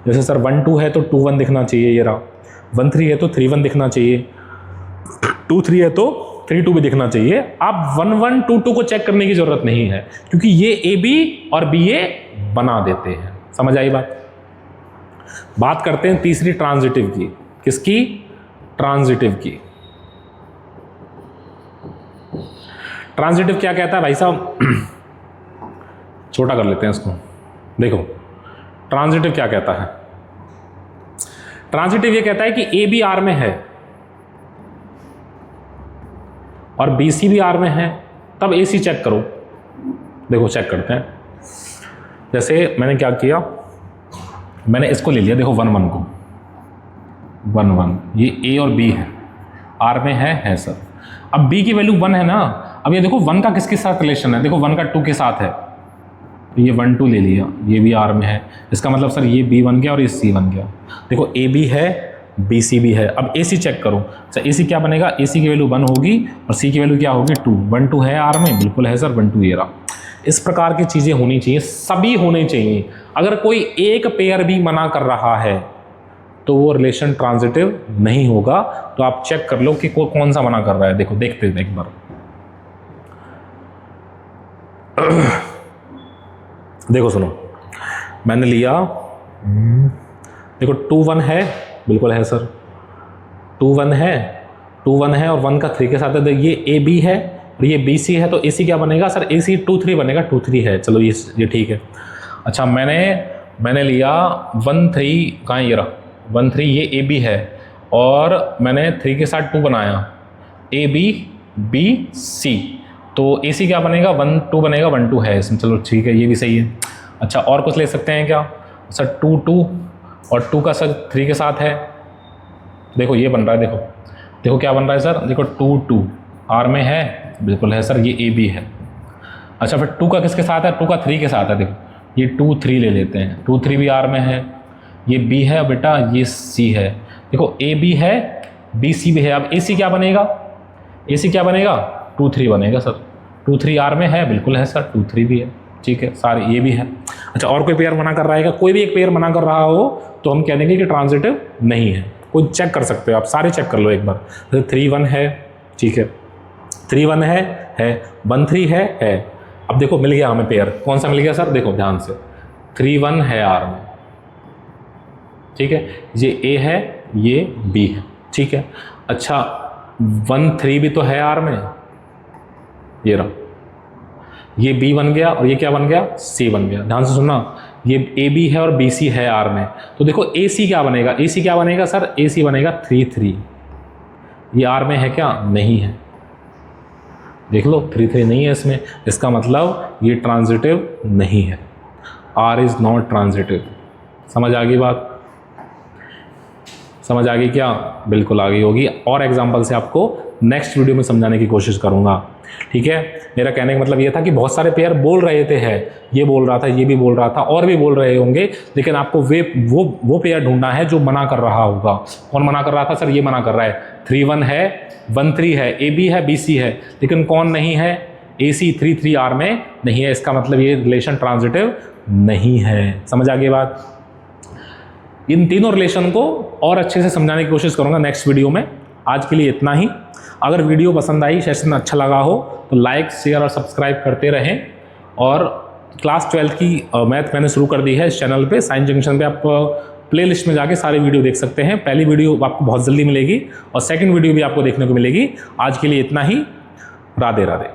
जैसे सर 1 2 है तो 2 1 दिखना चाहिए, ये रहा। 1 3 है तो 3 1 दिखना चाहिए, 2 3 है तो 3 2 भी दिखना चाहिए। आप 1 1 2 2 को चेक करने की जरूरत नहीं है क्योंकि ये ए बी और बी ए बना देते हैं। समझ आई बात? बात करते हैं तीसरी ट्रांजिटिव की। किसकी? ट्रांजिटिव की। ट्रांजिटिव क्या कहता है भाई साहब, छोटा कर लेते हैं इसको। देखो ट्रांजिटिव क्या कहता है, ट्रांजिटिव ये कहता है कि ए बी आर में है और बी सी भी आर में है, तब ए सी चेक करो। देखो चेक करते हैं। जैसे मैंने क्या किया, मैंने इसको ले लिया, देखो 1 1 को, 1 1 ये ए और बी है, आर में है सर। अब बी की वैल्यू 1 है ना, अब ये देखो 1 का किसके साथ रिलेशन है, देखो 1 का 2 के साथ है, तो ये 1 2 ले लिया, ये भी आर में है। इसका मतलब सर ये बी बन गया और ये सी बन गया। देखो ए बी है, बी सी भी है। अब ए सी चेक करो, अच्छा ए सी क्या बनेगा, ए सी की वैल्यू 1 होगी और सी की वैल्यू क्या होगी 2। 1 2 है आर में, बिल्कुल है सर, 1 2 ये रहा। इस प्रकार की चीज़ें होनी चाहिए, सभी होने चाहिए। अगर कोई एक पेयर भी मना कर रहा है तो वो रिलेशन ट्रांजिटिव नहीं होगा। तो आप चेक कर लो कि कौन सा मना कर रहा है। देखो देखते हैं एक बार। देखो सुनो, मैंने लिया, देखो 2 1 है, बिल्कुल है सर, 2 1 है, 2 1 है और 1 का 3 के साथ है। ये ए बी है और ये बी सी है, तो ए सी क्या बनेगा सर, ए सी 2 3 बनेगा, 2 3 है। चलो ये ठीक है। अच्छा मैंने लिया 1 3, कहाँ ये रहा, 1 3 ये ए बी है और मैंने 3 के साथ 2 बनाया, ए बी बी सी, तो ए सी क्या बनेगा, 1 2 बनेगा, 1 2 है इसमें। चलो ठीक है, ये भी सही है। अच्छा और कुछ ले सकते हैं क्या सर, 2 2 और 2 का सर 3 के साथ है, देखो ये बन रहा है, देखो क्या बन रहा है सर, देखो 2 2 आर में है, बिल्कुल है सर, ये ए बी है। अच्छा फिर 2 का किसके साथ है, 2 का 3 के साथ है, देखो ये 2 3 ले लेते हैं, 2 3 भी आर में है, ये बी है बेटा, ये सी है। देखो ए बी है, बी सी भी है। अब ए सी क्या बनेगा, ए सी क्या बनेगा, 2 3 बनेगा सर, 2 3 आर में है, बिल्कुल है सर, 2 3 भी है। ठीक है, सारे ये भी है। अच्छा और कोई पेयर मना कर रहा है क्या, कोई भी एक पेयर मना कर रहा हो तो हम कह देंगे कि ट्रांजिटिव नहीं है। कोई चेक कर सकते हो आप, सारे चेक कर लो एक बार। जैसे 3 1 है, ठीक है, 3 1 है 1 3 है। अब देखो मिल गया हमें पेयर, कौन सा मिल गया सर, देखो ध्यान से, 3 1 है आर में, ठीक है, ये ए है ये बी है, ठीक है। अच्छा 1 3 भी तो है आर में, ये रहा, ये बी बन गया और ये क्या बन गया, सी बन गया। ध्यान से सुनना, ये ए बी है और बी सी है आर में, तो देखो ए सी क्या बनेगा, ए सी क्या बनेगा सर, ए सी बनेगा 3 3। ये आर में है क्या, नहीं है, देख लो 3 3 नहीं है इसमें, इसका मतलब ये ट्रांजिटिव नहीं है, आर इज नॉट ट्रांजिटिव। समझ आ गई बात, समझ आ गई क्या, बिल्कुल आ गई होगी। और एग्जांपल से आपको नेक्स्ट वीडियो में समझाने की कोशिश करूंगा, ठीक है। मेरा कहने का मतलब ये था कि बहुत सारे पेयर बोल रहे थे, है ये बोल रहा था, ये भी बोल रहा था, और भी बोल रहे होंगे, लेकिन आपको वो पेयर ढूंढना है जो मना कर रहा होगा। कौन मना कर रहा था सर, ये मना कर रहा है, 3 1 है 1 3 है, ए बी है बी सी है, लेकिन कौन नहीं है, ए सी 3 3 आर में नहीं है, इसका मतलब ये रिलेशन ट्रांजिटिव नहीं है। समझ आ गई बात। इन तीनों रिलेशन को और अच्छे से समझाने की कोशिश करूंगा नेक्स्ट वीडियो में। आज के लिए इतना ही। अगर वीडियो पसंद आई, सेशन अच्छा लगा हो तो लाइक शेयर और सब्सक्राइब करते रहें। और क्लास 12 की मैथ मैंने शुरू कर दी है इस चैनल पे, साइंस जंक्शन पे। आप प्लेलिस्ट में जाके सारे वीडियो देख सकते हैं। पहली वीडियो आपको बहुत जल्दी मिलेगी और सेकंड वीडियो भी आपको देखने को मिलेगी। आज के लिए इतना ही। राधे राधे।